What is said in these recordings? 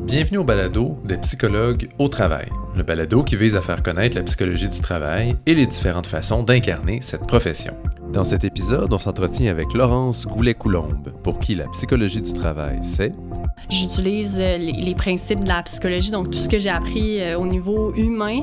Bienvenue au balado des psychologues au travail, le balado qui vise à faire connaître la psychologie du travail et les différentes façons d'incarner cette profession. Dans cet épisode, on s'entretient avec Laurence Goulet-Coulombe, pour qui la psychologie du travail, c'est... J'utilise les principes de la psychologie, donc tout ce que j'ai appris au niveau humain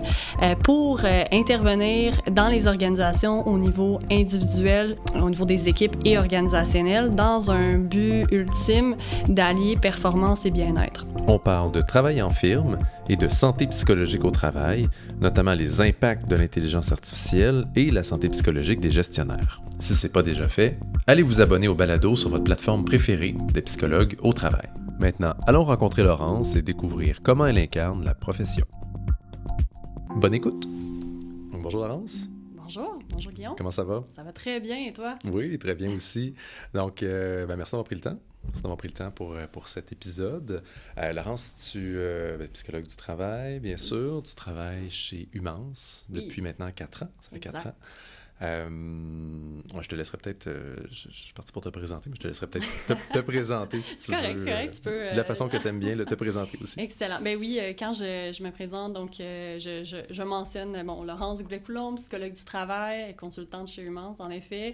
pour intervenir dans les organisations au niveau individuel, au niveau des équipes et organisationnelles, dans un but ultime d'allier performance et bien-être. On parle de travail en firme et de santé psychologique au travail, notamment les impacts de l'intelligence artificielle et la santé psychologique des gestionnaires. Si ce n'est pas déjà fait, allez vous abonner au balado sur votre plateforme préférée des psychologues au travail. Maintenant, allons rencontrer Laurence et découvrir comment elle incarne la profession. Bonne écoute! Bonjour Laurence. Bonjour Guillaume. Comment ça va? Ça va très bien et toi? Oui, très bien aussi. Donc, merci d'avoir pris le temps. Merci d'avoir pris le temps pour cet épisode. Laurence, tu es psychologue du travail, bien sûr. Tu travailles chez Humance depuis maintenant 4 ans. Ça fait 4 ans. Je te laisserai peut-être... je suis parti pour te présenter, mais je te laisserai peut-être te présenter si tu veux. C'est correct. Tu peux... De la façon que tu aimes bien, te présenter aussi. Excellent. Ben oui, quand je me présente, donc je mentionne Laurence Goulet-Coulombe, psychologue du travail, consultante chez Humance, en effet.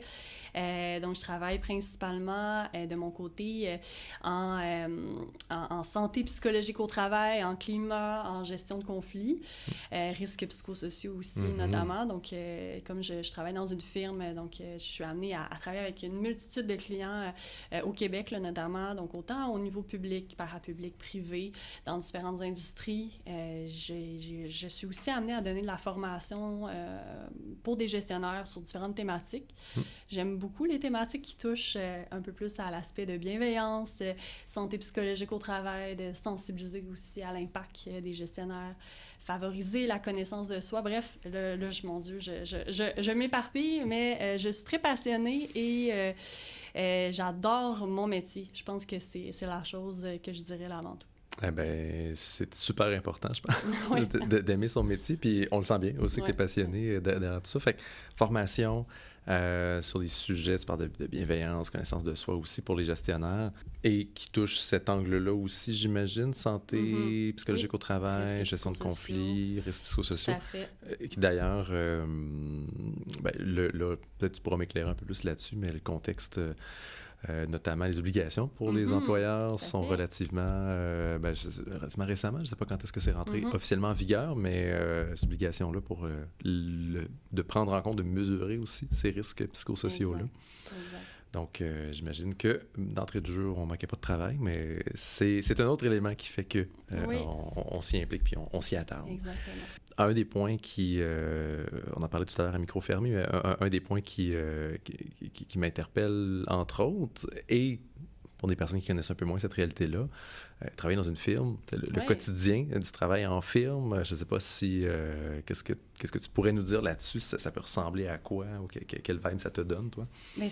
Donc, je travaille principalement de mon côté en santé psychologique au travail, en climat, en gestion de conflits, risques psychosociaux aussi notamment. Donc, comme je travaille dans une firme, donc je suis amenée à travailler avec une multitude de clients au Québec, là, notamment, donc autant au niveau public, parapublic, privé, dans différentes industries. Je suis aussi amenée à donner de la formation pour des gestionnaires sur différentes thématiques. J'aime beaucoup les thématiques qui touchent un peu plus à l'aspect de bienveillance, santé psychologique au travail, de sensibiliser aussi à l'impact des gestionnaires, favoriser la connaissance de soi. Bref, là mon Dieu, je m'éparpille, mais je suis très passionnée et j'adore mon métier. Je pense que c'est la chose que je dirais là avant tout. Eh bien, c'est super important, je pense, Oui. d'aimer son métier. Puis on le sent bien aussi que tu es passionné derrière tout ça. Fait que formation sur des sujets, tu parles de bienveillance, connaissance de soi aussi pour les gestionnaires, et qui touche cet angle-là aussi, j'imagine, santé psychologique au travail, gestion de conflits, risques psychosociaux. Tout à fait. Qui d'ailleurs, là, peut-être tu pourras m'éclairer un peu plus là-dessus, mais le contexte... notamment les obligations pour les employeurs sont relativement récemment. Je ne sais pas quand est-ce que c'est rentré officiellement en vigueur, mais ces obligations-là pour de prendre en compte, de mesurer aussi ces risques psychosociaux-là. Exact. Donc, j'imagine que d'entrée de jeu, on ne manquait pas de travail, mais c'est un autre élément qui fait que on s'y implique puis on s'y attarde. Exactement. Un des points qui... on en parlait tout à l'heure à micro fermé, mais un des points qui m'interpelle, entre autres, et pour des personnes qui connaissent un peu moins cette réalité-là, travailler dans une firme, le quotidien du travail en firme, je ne sais pas si... qu'est-ce que tu pourrais nous dire là-dessus? Ça peut ressembler à quoi? Ou quelle vibe ça te donne, toi? Mais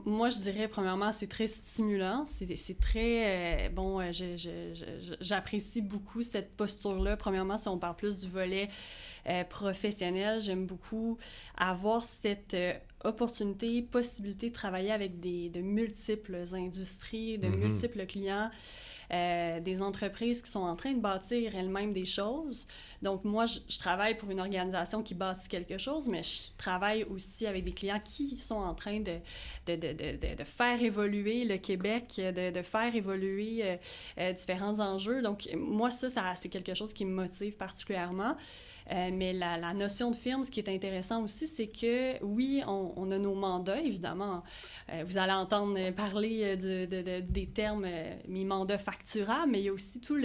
moi, je dirais, premièrement, c'est très stimulant. C'est très... j'apprécie beaucoup cette posture-là. Premièrement, si on parle plus du volet professionnel, j'aime beaucoup avoir cette opportunité, possibilité de travailler avec de multiples industries, de multiples clients, des entreprises qui sont en train de bâtir elles-mêmes des choses. Donc, moi, je travaille pour une organisation qui bâtit quelque chose, mais je travaille aussi avec des clients qui sont en train de faire évoluer le Québec, de faire évoluer différents enjeux. Donc, moi, ça c'est quelque chose qui me motive particulièrement. Mais la notion de firme, ce qui est intéressant aussi, c'est que, oui, on a nos mandats, évidemment. Vous allez entendre parler des termes, mes mandats facturables, mais il y a aussi tout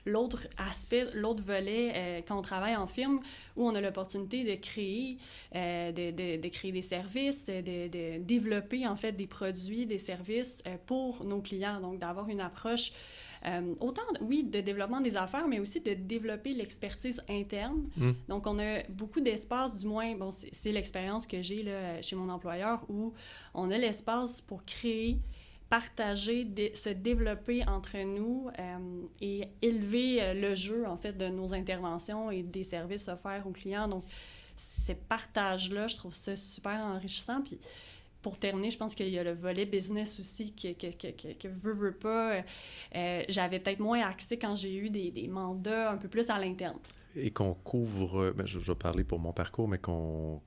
l'autre aspect, l'autre volet, quand on travaille en firme, où on a l'opportunité de créer, de créer des services, de développer, en fait, des produits, des services pour nos clients. Donc, d'avoir une approche autant, oui, de développement des affaires, mais aussi de développer l'expertise interne. Donc, on a beaucoup d'espace, du moins, c'est l'expérience que j'ai là, chez mon employeur, où on a l'espace pour créer, partager, se développer entre nous et élever le jeu, en fait, de nos interventions et des services offerts aux clients. Donc, ces partages-là, je trouve ça super enrichissant. Puis, pour terminer, je pense qu'il y a le volet business aussi que veut pas. J'avais peut-être moins accès quand j'ai eu des mandats un peu plus à l'interne. Et qu'on couvre, je vais parler pour mon parcours, mais qu'on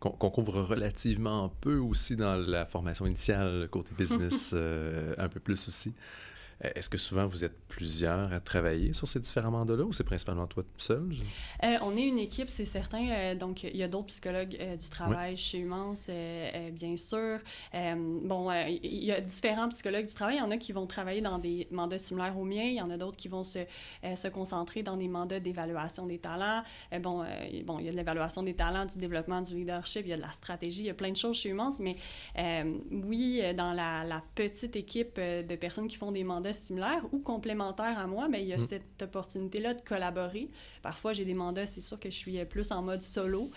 couvre relativement peu aussi dans la formation initiale, côté business, un peu plus aussi. Est-ce que souvent vous êtes plusieurs à travailler sur ces différents mandats-là ou c'est principalement toi seul? On est une équipe, c'est certain. Donc, il y a d'autres psychologues du travail chez Humance, bien sûr. Il y a différents psychologues du travail. Il y en a qui vont travailler dans des mandats similaires aux miens. Il y en a d'autres qui vont se concentrer dans des mandats d'évaluation des talents. Il y a de l'évaluation des talents, du développement du leadership, il y a de la stratégie, il y a plein de choses chez Humance. Mais oui, dans la petite équipe de personnes qui font des mandats similaires ou complémentaires à moi, mais il y a cette opportunité-là de collaborer. Parfois, j'ai des mandats, c'est sûr que je suis plus en mode solo,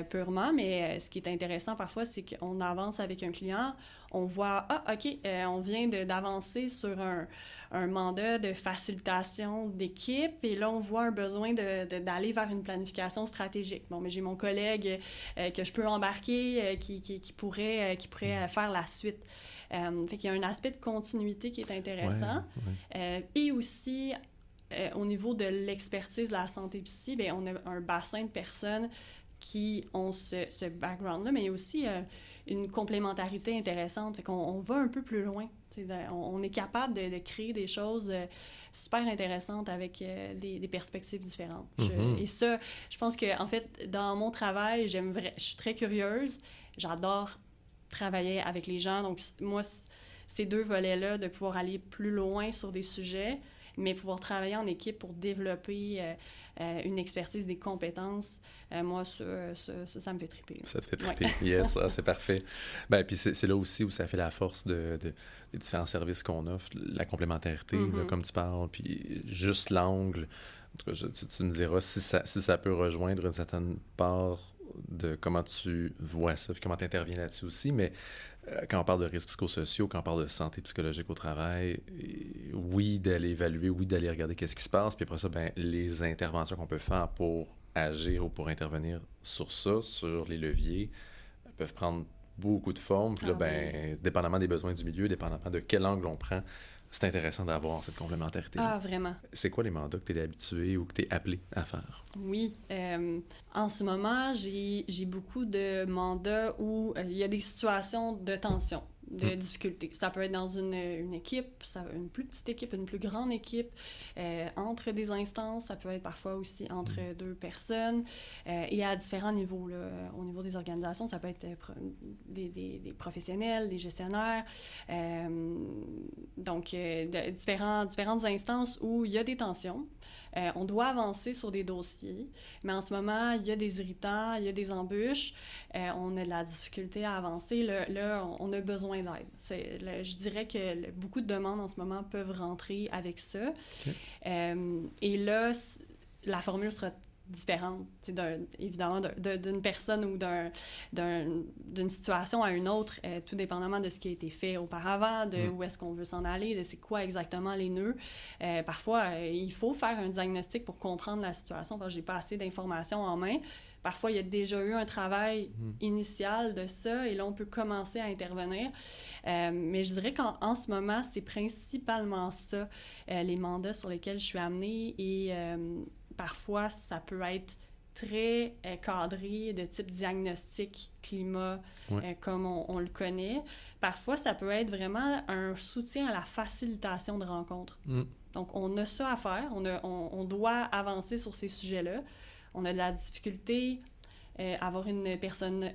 purement, mais ce qui est intéressant parfois, c'est qu'on avance avec un client, on voit, on vient d'avancer sur un mandat de facilitation d'équipe, et là, on voit un besoin d'aller vers une planification stratégique. Bon, mais j'ai mon collègue que je peux embarquer, qui pourrait faire la suite. Fait qu'il y a un aspect de continuité qui est intéressant. Et aussi, au niveau de l'expertise de la santé psy, bien, on a un bassin de personnes qui ont ce background-là, mais il y a aussi une complémentarité intéressante. Fait qu'on va un peu plus loin. On est capable de créer des choses super intéressantes avec des perspectives différentes. Et ça, je pense que en fait, dans mon travail, je suis très curieuse. J'adore travailler avec les gens. Donc, moi, ces deux volets-là, de pouvoir aller plus loin sur des sujets, mais pouvoir travailler en équipe pour développer une expertise, des compétences, moi, ça me fait triper. Ça te fait triper, yes, c'est parfait. Ben, puis c'est là aussi où ça fait la force des différents services qu'on offre, la complémentarité, là, comme tu parles, puis juste l'angle. En tout cas, tu me diras si ça peut rejoindre une certaine part de comment tu vois ça, puis comment tu interviens là-dessus aussi, mais quand on parle de risques psychosociaux, quand on parle de santé psychologique au travail, oui, d'aller évaluer, oui, d'aller regarder qu'est-ce qui se passe, puis après ça, ben, les interventions qu'on peut faire pour agir ou pour intervenir sur ça, sur les leviers, peuvent prendre beaucoup de formes, puis là, dépendamment des besoins du milieu, dépendamment de quel angle on prend, c'est intéressant d'avoir cette complémentarité. Ah, vraiment. C'est quoi les mandats que tu es habitué ou que tu es appelé à faire? Oui. En ce moment, j'ai beaucoup de mandats où il y a des situations de tension, de difficulté. Ça peut être dans une équipe, une plus petite équipe, une plus grande équipe, entre des instances. Ça peut être parfois aussi entre deux personnes et à différents niveaux. Là. Au niveau des organisations, ça peut être des professionnels, des gestionnaires. Donc, différentes instances où il y a des tensions. On doit avancer sur des dossiers, mais en ce moment, il y a des irritants, il y a des embûches, on a de la difficulté à avancer. Là, on a besoin d'aide. Je dirais que beaucoup de demandes en ce moment peuvent rentrer avec ça. Okay. Et là, la formule sera différente, évidemment, d'une personne ou d'une situation à une autre, tout dépendamment de ce qui a été fait auparavant, de où est-ce qu'on veut s'en aller, de c'est quoi exactement les nœuds. Parfois, il faut faire un diagnostic pour comprendre la situation, parce que j'ai pas assez d'informations en main. Parfois, il y a déjà eu un travail initial de ça, et là, on peut commencer à intervenir. Mais je dirais qu'en ce moment, c'est principalement ça, les mandats sur lesquels je suis amenée, et parfois, ça peut être très cadré, de type diagnostic climat, comme on le connaît. Parfois, ça peut être vraiment un soutien à la facilitation de rencontres. Donc, on a ça à faire. On doit avancer sur ces sujets-là. On a de la difficulté à avoir une personne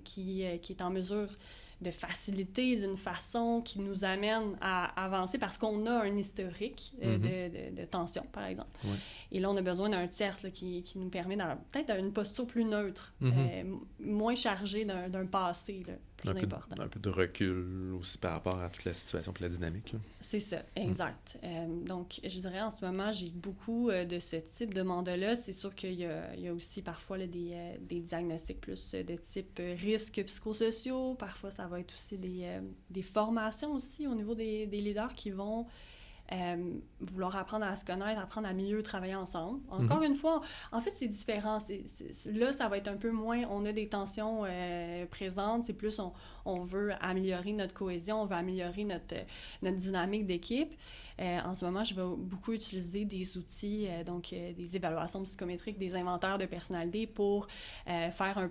qui est en mesure de faciliter d'une façon qui nous amène à avancer parce qu'on a un historique de tension, par exemple. Ouais. Et là, on a besoin d'un tierce là, qui nous permet peut-être une posture plus neutre, moins chargée d'un passé là, plus important. Un peu de recul aussi par rapport à toute la situation et la dynamique. Là. C'est ça, exact. Donc, je dirais en ce moment, j'ai beaucoup de ce type de mandat-là. C'est sûr qu'il y a aussi parfois là, des diagnostics plus de type risques psychosociaux. Parfois, ça va être aussi des formations aussi au niveau des leaders qui vont vouloir apprendre à se connaître, apprendre à mieux travailler ensemble. Encore une fois, en fait, c'est différent. Là, ça va être un peu moins... On a des tensions présentes. C'est plus... on veut améliorer notre cohésion, on veut améliorer notre dynamique d'équipe. En ce moment, je vais beaucoup utiliser des outils, donc des évaluations psychométriques, des inventaires de personnalité pour faire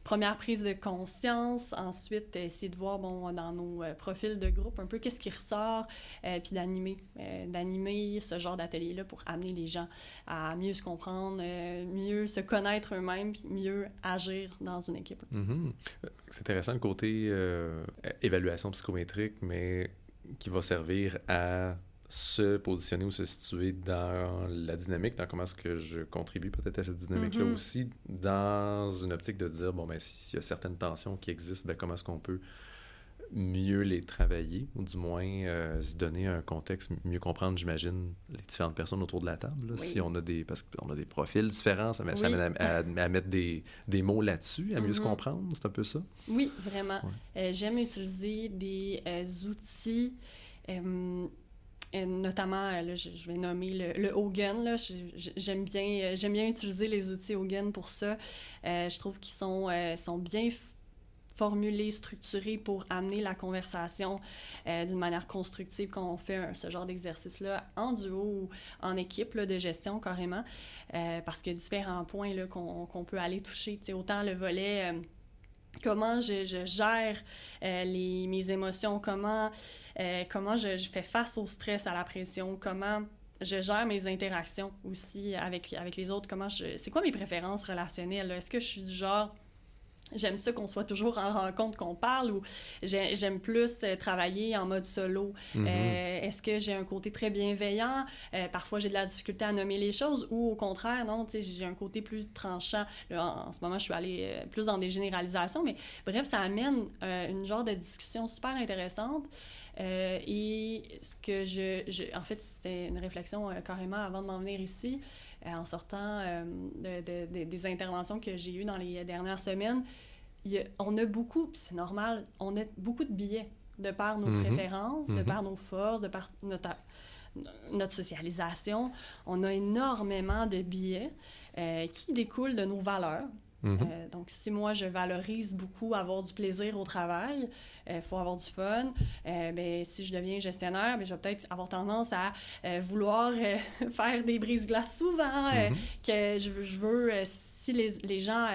première prise de conscience. Ensuite, essayer de voir dans nos profils de groupe un peu qu'est-ce qui ressort, puis d'animer ce genre d'atelier-là pour amener les gens à mieux se comprendre, mieux se connaître eux-mêmes, puis mieux agir dans une équipe. Mm-hmm. C'est intéressant le côté évaluation psychométrique, mais qui va servir à se positionner ou se situer dans la dynamique, dans comment est-ce que je contribue peut-être à cette dynamique-là aussi, dans une optique de dire, bon, ben, s'il y a certaines tensions qui existent, ben, comment est-ce qu'on peut mieux les travailler, ou du moins se donner un contexte, mieux comprendre, j'imagine, les différentes personnes autour de la table. Là, si on a parce qu'on a des profils différents, ça amène à mettre des mots là-dessus, à mieux se comprendre, c'est un peu ça? Oui, vraiment. Ouais. J'aime utiliser des outils, notamment, là, je vais nommer le Hogan. Là, j'aime bien utiliser les outils Hogan pour ça. Je trouve qu'ils sont bien formulés, structurés pour amener la conversation d'une manière constructive quand on fait ce genre d'exercice-là en duo ou en équipe là, de gestion carrément, parce qu'il y a différents points là, qu'on peut aller toucher. Autant le volet comment je gère mes émotions, comment je fais face au stress, à la pression, comment je gère mes interactions aussi avec les autres, c'est quoi mes préférences relationnelles, là? Est-ce que je suis du genre... J'aime ça qu'on soit toujours en rencontre, qu'on parle, ou j'aime plus travailler en mode solo. Est-ce que j'ai un côté très bienveillant? Parfois, j'ai de la difficulté à nommer les choses, ou au contraire, non, j'ai un côté plus tranchant. Là, en ce moment, je suis allée plus dans des généralisations, mais bref, ça amène une genre de discussion super intéressante. Et ce que en fait, c'était une réflexion carrément avant de m'en venir ici. En sortant des interventions que j'ai eues dans les dernières semaines, on a beaucoup, puis c'est normal, on a beaucoup de biais de par nos préférences, de par nos forces, de par notre socialisation. On a énormément de biais qui découlent de nos valeurs. Donc, si moi, je valorise beaucoup avoir du plaisir au travail, faut avoir du fun, ben, si je deviens gestionnaire, ben, je vais peut-être avoir tendance à vouloir faire des brise-glaces souvent, que je veux si les gens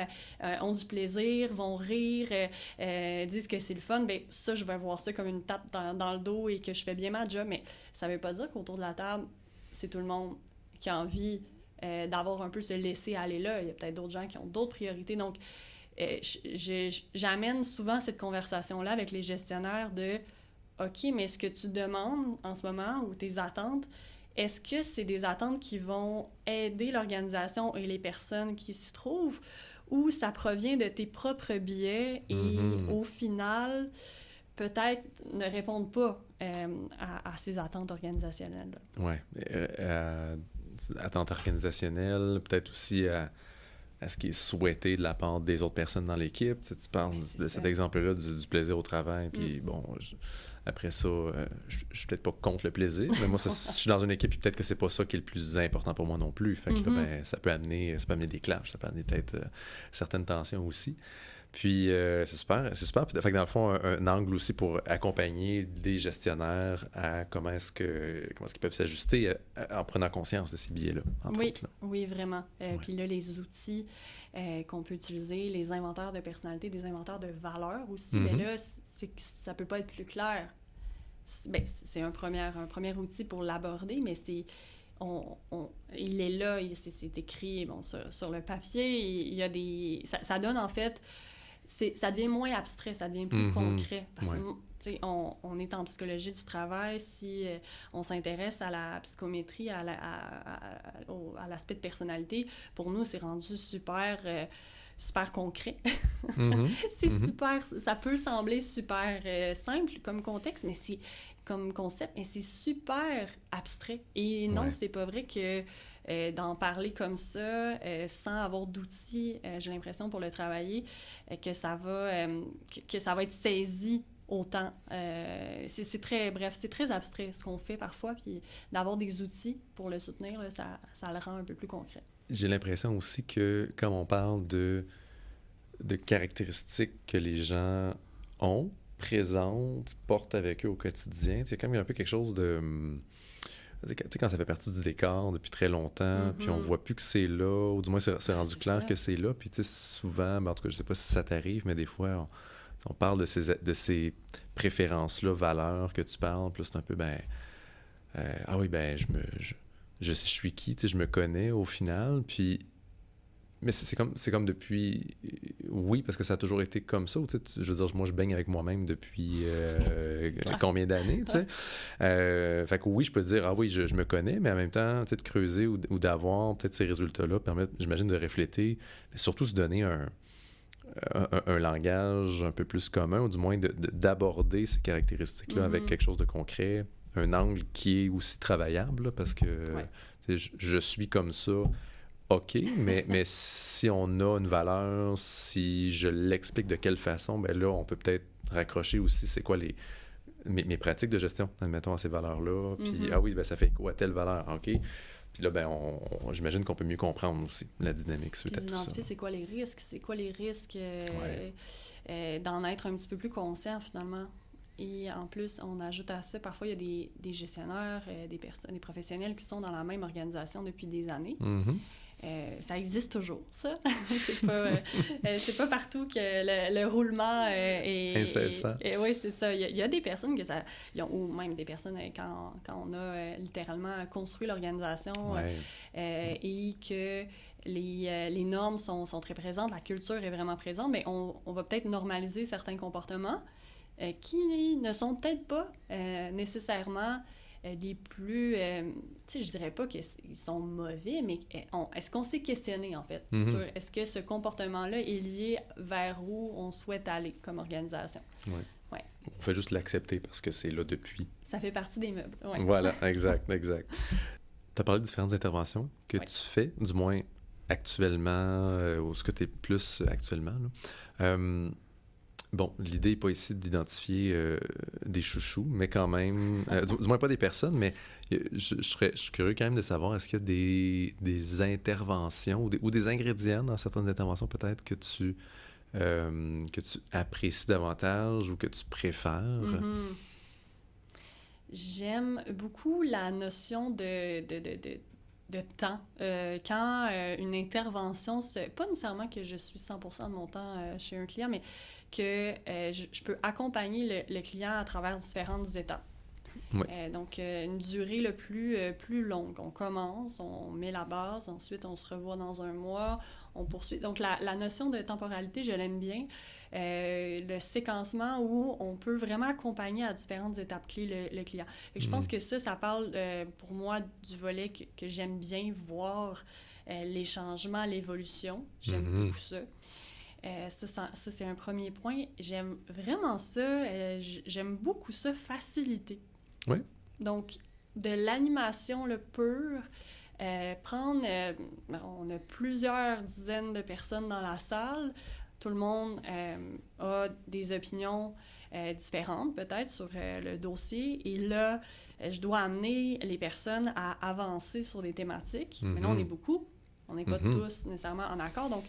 ont du plaisir, vont rire, disent que c'est le fun, ben ça, je vais voir ça comme une tape dans le dos et que je fais bien ma job, mais ça veut pas dire qu'autour de la table, c'est tout le monde qui a envie d'avoir un peu ce laisser-aller là. Il y a peut-être d'autres gens qui ont d'autres priorités. Donc, j'amène souvent cette conversation-là avec les gestionnaires de « OK, mais ce que tu demandes en ce moment ou tes attentes, est-ce que c'est des attentes qui vont aider l'organisation et les personnes qui s'y trouvent ou ça provient de tes propres biais et au final, peut-être ne répondent pas à ces attentes organisationnelles. » Oui. Attentes organisationnelles, peut-être aussi à ce qui est souhaité de la part des autres personnes dans l'équipe. Tu parles de cet exemple-là du plaisir au travail, puis bon, après ça, je suis peut-être pas contre le plaisir, mais moi, je suis dans une équipe, puis peut-être que c'est pas ça qui est le plus important pour moi non plus. Fait que là, ben, ça peut amener des clashs, ça peut amener peut-être certaines tensions aussi. Puis, c'est super. Fait que dans le fond, un angle aussi pour accompagner les gestionnaires à comment est-ce qu'ils peuvent s'ajuster en prenant conscience de ces biais-là, entre autres. Là. Oui, vraiment. Puis là, les outils qu'on peut utiliser, les inventaires de personnalité, des inventaires de valeurs aussi, mais là, ça peut pas être plus clair. C'est un premier outil pour l'aborder, mais il est là, c'est écrit sur le papier. Il y a ça donne en fait... ça devient moins abstrait, ça devient plus concret. Parce que on est en psychologie du travail, si on s'intéresse à la psychométrie, à l'aspect de personnalité, pour nous, c'est rendu super concret. C'est super, ça peut sembler super simple comme contexte, mais comme concept, mais c'est super abstrait. Et non, c'est pas vrai que d'en parler comme ça, sans avoir d'outils, j'ai l'impression, pour le travailler, que ça va être saisi autant. C'est très abstrait ce qu'on fait parfois, puis d'avoir des outils pour le soutenir, là, ça le rend un peu plus concret. J'ai l'impression aussi que quand on parle de caractéristiques que les gens ont, présentent, portent avec eux au quotidien. C'est quand même un peu quelque chose de... Tu sais, quand ça fait partie du décor depuis très longtemps, puis on voit plus que c'est là, ou du moins c'est rendu clair que c'est là, puis tu sais, souvent, ben, en tout cas, je sais pas si ça t'arrive, mais des fois, on parle de ces préférences-là, valeurs que tu parles, puis là, c'est un peu, ben, ah oui, ben, je suis qui, tu sais, je me connais au final, puis mais c'est comme depuis... Oui, parce que ça a toujours été comme ça. Tu sais, je veux dire, moi, je baigne avec moi-même depuis combien d'années, tu sais. Fait que oui, je peux dire, ah oui, je me connais, mais en même temps, tu sais, de creuser ou d'avoir peut-être ces résultats-là permettent, j'imagine, de refléter, mais surtout se donner un langage un peu plus commun, ou du moins d'aborder ces caractéristiques-là avec quelque chose de concret, un angle qui est aussi travaillable, là, parce que tu sais, je suis comme ça. OK, mais si on a une valeur, si je l'explique de quelle façon, ben là, on peut peut-être raccrocher aussi c'est quoi mes pratiques de gestion, admettons, à ces valeurs-là. Puis, ah oui, ben ça fait quoi telle valeur? OK. Puis là, ben, j'imagine qu'on peut mieux comprendre aussi la dynamique suite à tout ça. Identifier c'est quoi les risques d'en être un petit peu plus conscient, finalement. Et en plus, on ajoute à ça, parfois, il y a des gestionnaires, des professionnels qui sont dans la même organisation depuis des années. Ça existe toujours, ça. C'est pas partout que le roulement est... incessant. Oui, c'est ça. Il y a des personnes ou même des personnes, quand on a littéralement construit l'organisation et que les normes sont très présentes, la culture est vraiment présente, mais on va peut-être normaliser certains comportements qui ne sont peut-être pas nécessairement les plus... tu sais, je dirais pas qu'ils sont mauvais, mais est-ce qu'on s'est questionné, en fait, sur est-ce que ce comportement-là est lié vers où on souhaite aller comme organisation? Oui. Ouais. On fait juste l'accepter parce que c'est là depuis. Ça fait partie des meubles. Ouais. Voilà, exact. Tu as parlé de différentes interventions que tu fais, du moins actuellement, ou ce que tu es plus actuellement, là. Bon, l'idée n'est pas ici d'identifier des chouchous, mais quand même, du moins pas des personnes, mais je suis curieux quand même de savoir, est-ce qu'il y a des interventions ou des ingrédients dans certaines interventions peut-être que tu apprécies davantage ou que tu préfères? J'aime beaucoup la notion de temps. Quand une intervention, pas nécessairement que je suis 100% de mon temps chez un client, mais que je peux accompagner le client à travers différentes étapes. Oui. Donc, une durée le plus longue. On commence, on met la base, ensuite on se revoit dans un mois, on poursuit. Donc, la notion de temporalité, je l'aime bien. Le séquencement où on peut vraiment accompagner à différentes étapes clés le client. Et je pense que ça parle pour moi du volet que j'aime bien voir, les changements, l'évolution. J'aime beaucoup ça. Ça, c'est un premier point. J'aime vraiment ça. J'aime beaucoup ça, faciliter. Oui. Donc, de l'animation pure, on a plusieurs dizaines de personnes dans la salle. Tout le monde a des opinions différentes, peut-être, sur le dossier. Et là, je dois amener les personnes à avancer sur des thématiques. Mais là, on est beaucoup. On n'est pas tous nécessairement en accord. Donc,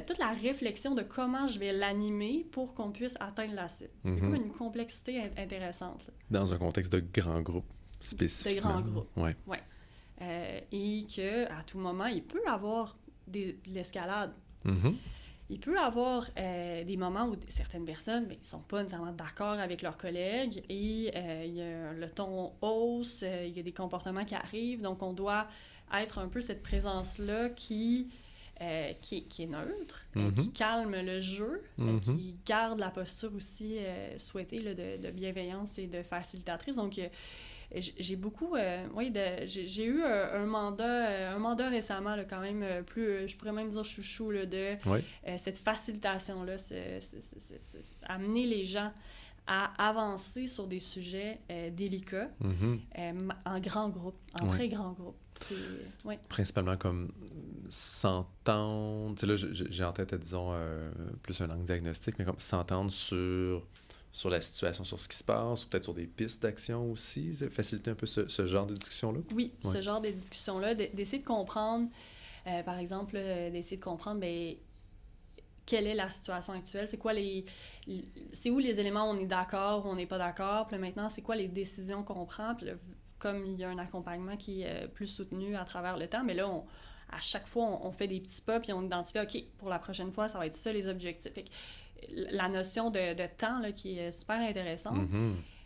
toute la réflexion de comment je vais l'animer pour qu'on puisse atteindre la cible. Il y a comme une complexité intéressante. Là. Dans un contexte de grand groupe, spécifiquement. De grand groupe, oui. Et qu'à tout moment, il peut y avoir de l'escalade. Il peut y avoir des moments où certaines personnes ne sont pas nécessairement d'accord avec leurs collègues et le ton hausse, il y a des comportements qui arrivent. Donc, on doit être un peu cette présence-là qui est neutre, qui calme le jeu, qui garde la posture aussi souhaitée là, de bienveillance et de facilitatrice. Donc, j'ai beaucoup... j'ai eu un mandat récemment, là, quand même, plus... je pourrais même dire chouchou, là, de cette facilitation-là, amener les gens à avancer sur des sujets délicats en grand groupe, en très grand groupe. Principalement comme s'entendre, tu sais là j'ai en tête, disons, plus un angle diagnostique, mais comme s'entendre sur la situation, sur ce qui se passe, ou peut-être sur des pistes d'action aussi, faciliter un peu ce genre de discussion-là? Oui, ce genre de discussion-là, d'essayer de comprendre, par exemple, d'essayer de comprendre, quelle est la situation actuelle, c'est quoi c'est où les éléments où on est d'accord, où on n'est pas d'accord, puis là, maintenant, c'est quoi les décisions qu'on prend, puis là, comme il y a un accompagnement qui est plus soutenu à travers le temps, mais là, à chaque fois, on fait des petits pas, puis on identifie, OK, pour la prochaine fois, ça va être ça, les objectifs. Fait que la notion de temps, là, qui est super intéressante,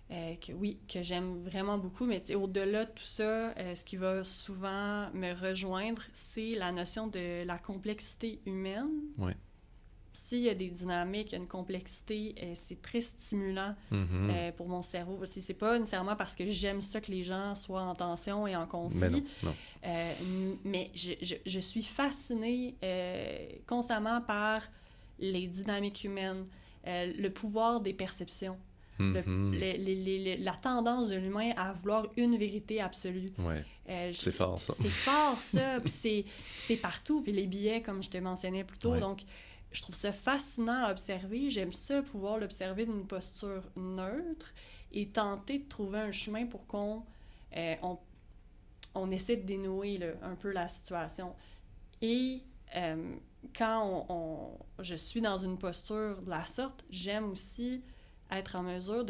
que j'aime vraiment beaucoup, mais au-delà de tout ça, ce qui va souvent me rejoindre, c'est la notion de la complexité humaine. Ouais. S'il y a des dynamiques, il y a une complexité, c'est très stimulant pour mon cerveau. C'est pas nécessairement parce que j'aime ça que les gens soient en tension et en conflit. Mais non. Mais je suis fascinée constamment par les dynamiques humaines, le pouvoir des perceptions, la tendance de l'humain à vouloir une vérité absolue. Ouais. C'est fort, ça. C'est fort, ça. Puis c'est partout. Puis les billets, comme je te mentionnais plus tôt, donc je trouve ça fascinant à observer. J'aime ça, pouvoir l'observer d'une posture neutre et tenter de trouver un chemin pour qu'on essaie de dénouer là, un peu la situation. Et quand je suis dans une posture de la sorte, j'aime aussi être en mesure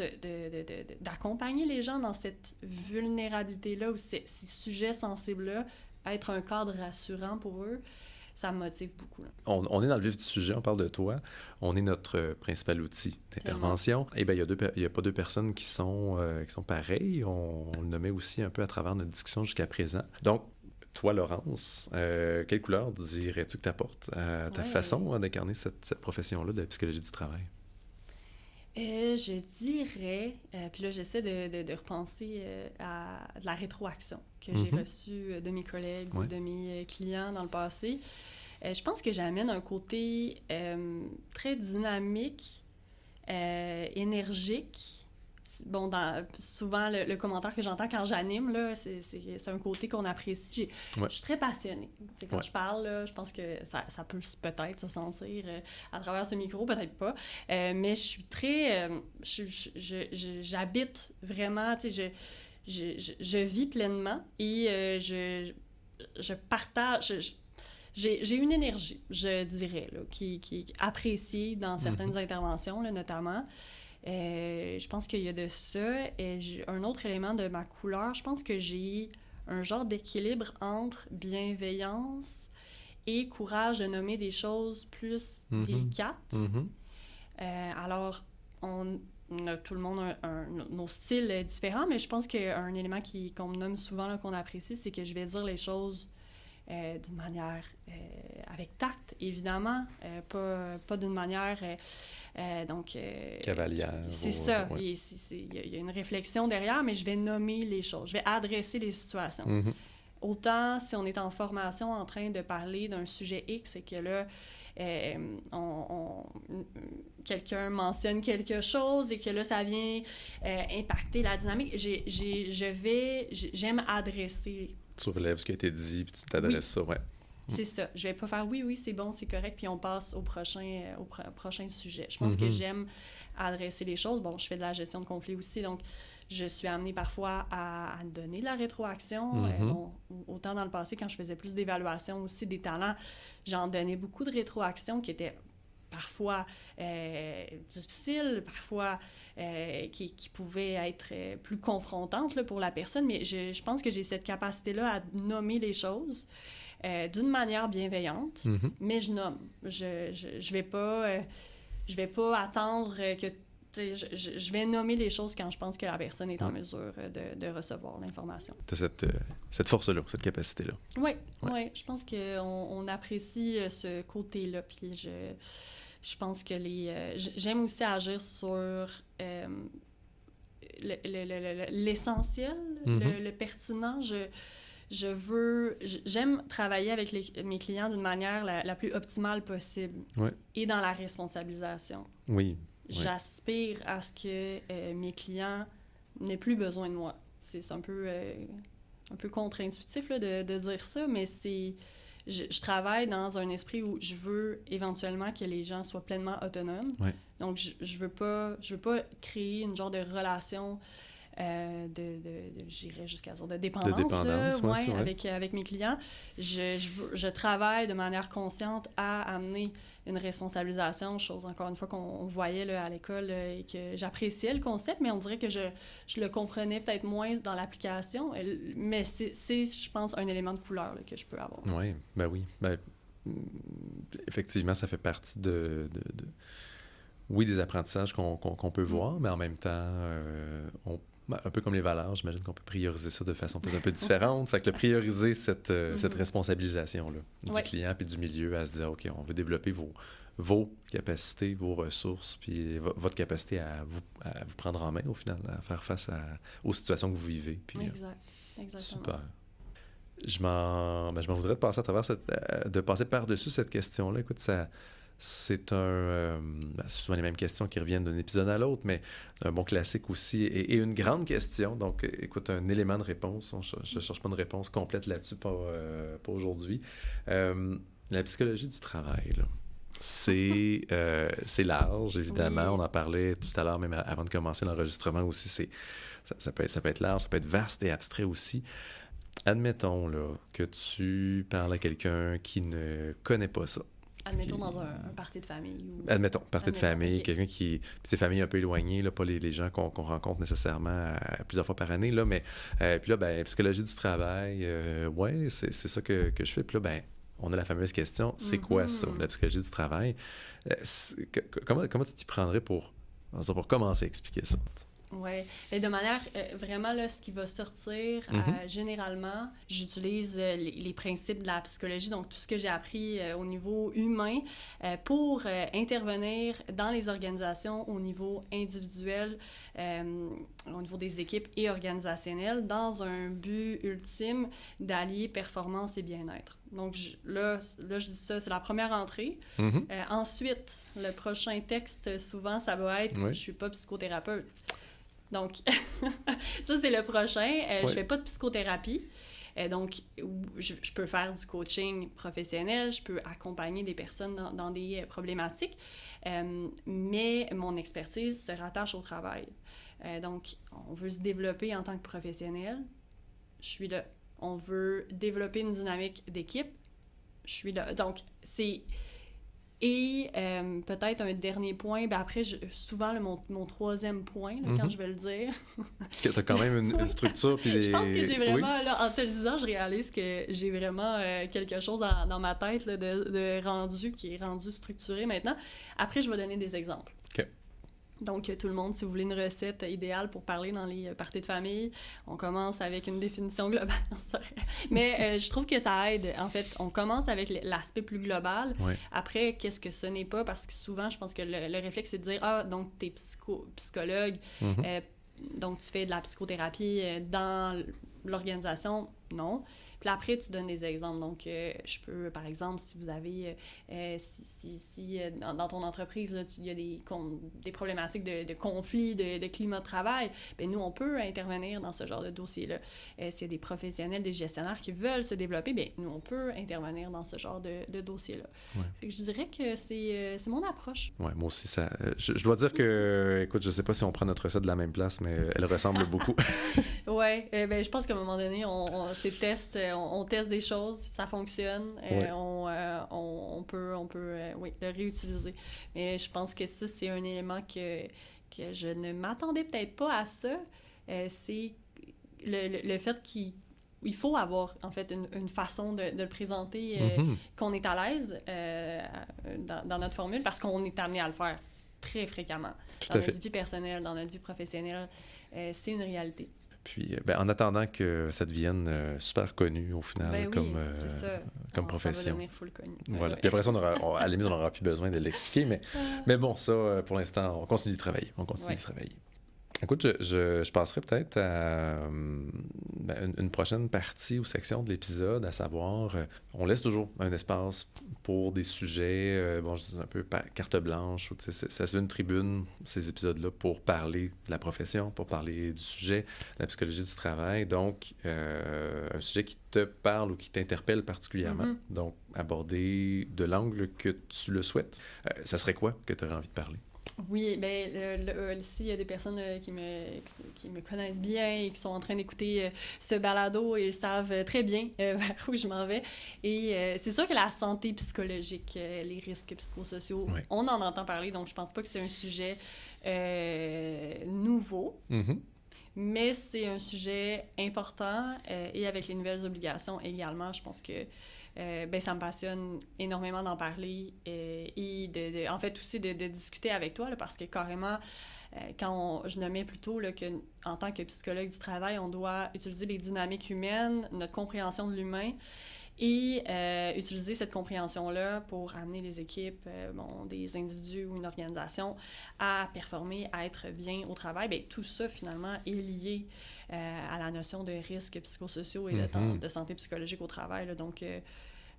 d'accompagner les gens dans cette vulnérabilité-là ou ces sujets sensibles-là, être un cadre rassurant pour eux. Ça me motive beaucoup. Là. On est dans le vif du sujet, on parle de toi. On est notre principal outil d'intervention. Et bien, il n'y a pas deux personnes qui sont pareilles. On le nommait aussi un peu à travers notre discussion jusqu'à présent. Donc, toi, Laurence, quelle couleur dirais-tu que tu apportes à ta façon d'incarner cette profession-là de la psychologie du travail? Je dirais, puis là j'essaie de repenser à de la rétroaction que j'ai reçue de mes collègues ou de mes clients dans le passé. Je pense que j'amène un côté très dynamique, énergique. Bon, souvent, le commentaire que j'entends quand j'anime, là, c'est un côté qu'on apprécie. Je suis très passionnée. Quand je parle, là, je pense que ça peut peut-être se sentir à travers ce micro, peut-être pas. Mais je suis très... j'habite vraiment, tu sais, je vis pleinement et je partage... J'ai une énergie, je dirais, là, qui est appréciée dans certaines interventions, là, notamment. Je pense qu'il y a de ça. Et un autre élément de ma couleur, je pense que j'ai un genre d'équilibre entre bienveillance et courage de nommer des choses plus délicates. Alors, on a tout le monde nos styles différents, mais je pense qu'un élément qu'on me nomme souvent, là, qu'on apprécie, c'est que je vais dire les choses d'une manière avec tact, évidemment, pas d'une manière... cavalière. C'est ça. Il y a une réflexion derrière, mais je vais nommer les choses. Je vais adresser les situations. Autant si on est en formation en train de parler d'un sujet X et que là, quelqu'un mentionne quelque chose et que là, ça vient impacter la dynamique, j'aime adresser. Tu relèves ce qui a été dit puis tu t'adresses ça, ouais. C'est ça. Je vais pas faire oui, c'est bon, c'est correct, puis on passe au prochain sujet. Je pense que j'aime adresser les choses. Bon, je fais de la gestion de conflits aussi, donc je suis amenée parfois à donner de la rétroaction. Autant dans le passé, quand je faisais plus d'évaluation aussi des talents, j'en donnais beaucoup de rétroaction qui étaient parfois difficiles, parfois qui pouvaient être plus confrontantes là, pour la personne, mais je pense que j'ai cette capacité-là à nommer les choses d'une manière bienveillante, mais je nomme. Je vais pas attendre que... Je vais nommer les choses quand je pense que la personne est en mesure de recevoir l'information. Tu as cette force-là, cette capacité-là. Oui, je pense qu'on apprécie ce côté-là. Puis je pense que j'aime aussi agir sur l'essentiel, le pertinent. J'aime travailler avec mes clients d'une manière la plus optimale possible et dans la responsabilisation. Oui. J'aspire à ce que mes clients n'aient plus besoin de moi. C'est un peu contre-intuitif là, de dire ça, mais je travaille dans un esprit où je veux éventuellement que les gens soient pleinement autonomes. Donc, je veux pas créer une genre de relation j'irais jusqu'à dire de dépendance, de dépendance là, ouais. avec mes clients. Je travaille de manière consciente à amener une responsabilisation, chose encore une fois qu'on voyait là, à l'école et que j'appréciais le concept, mais on dirait que je le comprenais peut-être moins dans l'application, mais c'est je pense, un élément de couleur là, que je peux avoir. Oui, ben oui. Ben, effectivement, ça fait partie oui, des apprentissages qu'on peut voir, mais en même temps, un peu comme les valeurs, j'imagine qu'on peut prioriser ça de façon peut-être un peu différente. Fait que prioriser cette responsabilisation-là du client puis du milieu, à se dire, OK, on veut développer vos capacités, vos ressources, puis votre capacité à vous prendre en main, au final, à faire face aux situations que vous vivez. Puis, Exactement. Super. Je m'en voudrais de passer à travers de passer par-dessus cette question-là. Écoute, c'est souvent les mêmes questions qui reviennent d'un épisode à l'autre, mais un bon classique aussi et une grande question. Donc, écoute, un élément de réponse. Je ne cherche pas une réponse complète là-dessus pour aujourd'hui. La psychologie du travail, là. C'est large, évidemment. Oui. On en parlait tout à l'heure, même avant de commencer l'enregistrement aussi. Ça peut être large, ça peut être vaste et abstrait aussi. Admettons là, que tu parles à quelqu'un qui ne connaît pas ça. Admettons dans un party de famille. Admettons, party de famille, okay. quelqu'un qui... Puis c'est familles un peu éloignées, là, pas les gens qu'on rencontre nécessairement plusieurs fois par année, là, mais... puis là, ben, psychologie du travail, ouais, c'est ça que je fais. Puis là, ben, on a la fameuse question, c'est quoi ça, la psychologie du travail? Comment tu t'y prendrais pour commencer à expliquer ça? Oui. Et de manière, vraiment, là, ce qui va sortir, généralement, j'utilise les principes de la psychologie, donc tout ce que j'ai appris au niveau humain, pour intervenir dans les organisations au niveau individuel, au niveau des équipes et organisationnel, dans un but ultime d'allier performance et bien-être. Donc là, je dis ça, c'est la première entrée. Ensuite, le prochain texte, souvent, ça va être « Je suis pas psychothérapeute ». Donc, ça, c'est le prochain. Je fais pas de psychothérapie. Donc, je peux faire du coaching professionnel, je peux accompagner des personnes dans des problématiques, mais mon expertise se rattache au travail. Donc, on veut se développer en tant que professionnel, je suis là. On veut développer une dynamique d'équipe, je suis là. Donc, c'est... Et peut-être un dernier point, ben après, souvent, mon troisième point, là, quand je vais le dire... Tu as quand même une structure. Puis Je pense que j'ai vraiment, là, en te le disant, je réalise que j'ai vraiment quelque chose dans ma tête là, de rendu, qui est rendu structuré maintenant. Après, je vais donner des exemples. OK. Donc, tout le monde, si vous voulez une recette idéale pour parler dans les parties de famille, on commence avec une définition globale. Mais je trouve que ça aide. En fait, on commence avec l'aspect plus global. Ouais. Après, qu'est-ce que ce n'est pas? Parce que souvent, je pense que le réflexe, c'est de dire « Ah, donc t'es psychologue, donc tu fais de la psychothérapie dans l'organisation. » Non. Puis après, tu donnes des exemples. Donc, je peux, par exemple, si vous avez, si dans ton entreprise, il y a des problématiques de conflits, de climat de travail, bien, nous, on peut intervenir dans ce genre de dossier-là. S'il y a des professionnels, des gestionnaires qui veulent se développer, bien, nous, on peut intervenir dans ce genre de dossier-là. Ouais. Fait que je dirais que c'est mon approche. Oui, moi aussi, ça... Je dois dire que, écoute, je sais pas si on prend notre recette de la même place, mais elle ressemble beaucoup. Oui, ben, je pense qu'à un moment donné, c'est test, on teste des choses, ça fonctionne, on peut oui, le réutiliser. Mais je pense que ça, c'est un élément que je ne m'attendais peut-être pas à ça. C'est le fait qu'il faut avoir, en fait, une façon de le présenter, qu'on est à l'aise dans notre formule, parce qu'on est amené à le faire très fréquemment. Dans notre vie personnelle, dans notre vie professionnelle, c'est une réalité. Puis, en attendant que ça devienne super connu au final, comme profession. Ça va devenir full connu. Voilà. Puis après ça, à la limite, on n'aura plus besoin de l'expliquer, mais bon, ça, pour l'instant, on continue de travailler. Écoute, je passerai peut-être à une prochaine partie ou section de l'épisode, à savoir, on laisse toujours un espace pour des sujets, je dis un peu carte blanche, ou, ça se fait une tribune, ces épisodes-là, pour parler de la profession, pour parler du sujet, de la psychologie du travail, donc un sujet qui te parle ou qui t'interpelle particulièrement, donc aborder de l'angle que tu le souhaites. Ça serait quoi que tu aurais envie de parler? Oui, ben s'il y a des personnes qui me connaissent bien et qui sont en train d'écouter ce balado, ils savent très bien vers où je m'en vais. Et c'est sûr que la santé psychologique, les risques psychosociaux, Oui. on en entend parler, donc je pense pas que c'est un sujet nouveau. Mm-hmm. Mais c'est un sujet important et avec les nouvelles obligations également, je pense que ben, ça me passionne énormément d'en parler et en fait aussi de discuter avec toi là, parce que carrément, je nommais plus tôt là, qu'en tant que psychologue du travail, on doit utiliser les dynamiques humaines, notre compréhension de l'humain et utiliser cette compréhension-là pour amener les équipes, des individus ou une organisation à performer, à être bien au travail. Bien, tout ça, finalement, est lié à la notion de risques psychosociaux et de santé psychologique au travail. Là. Donc,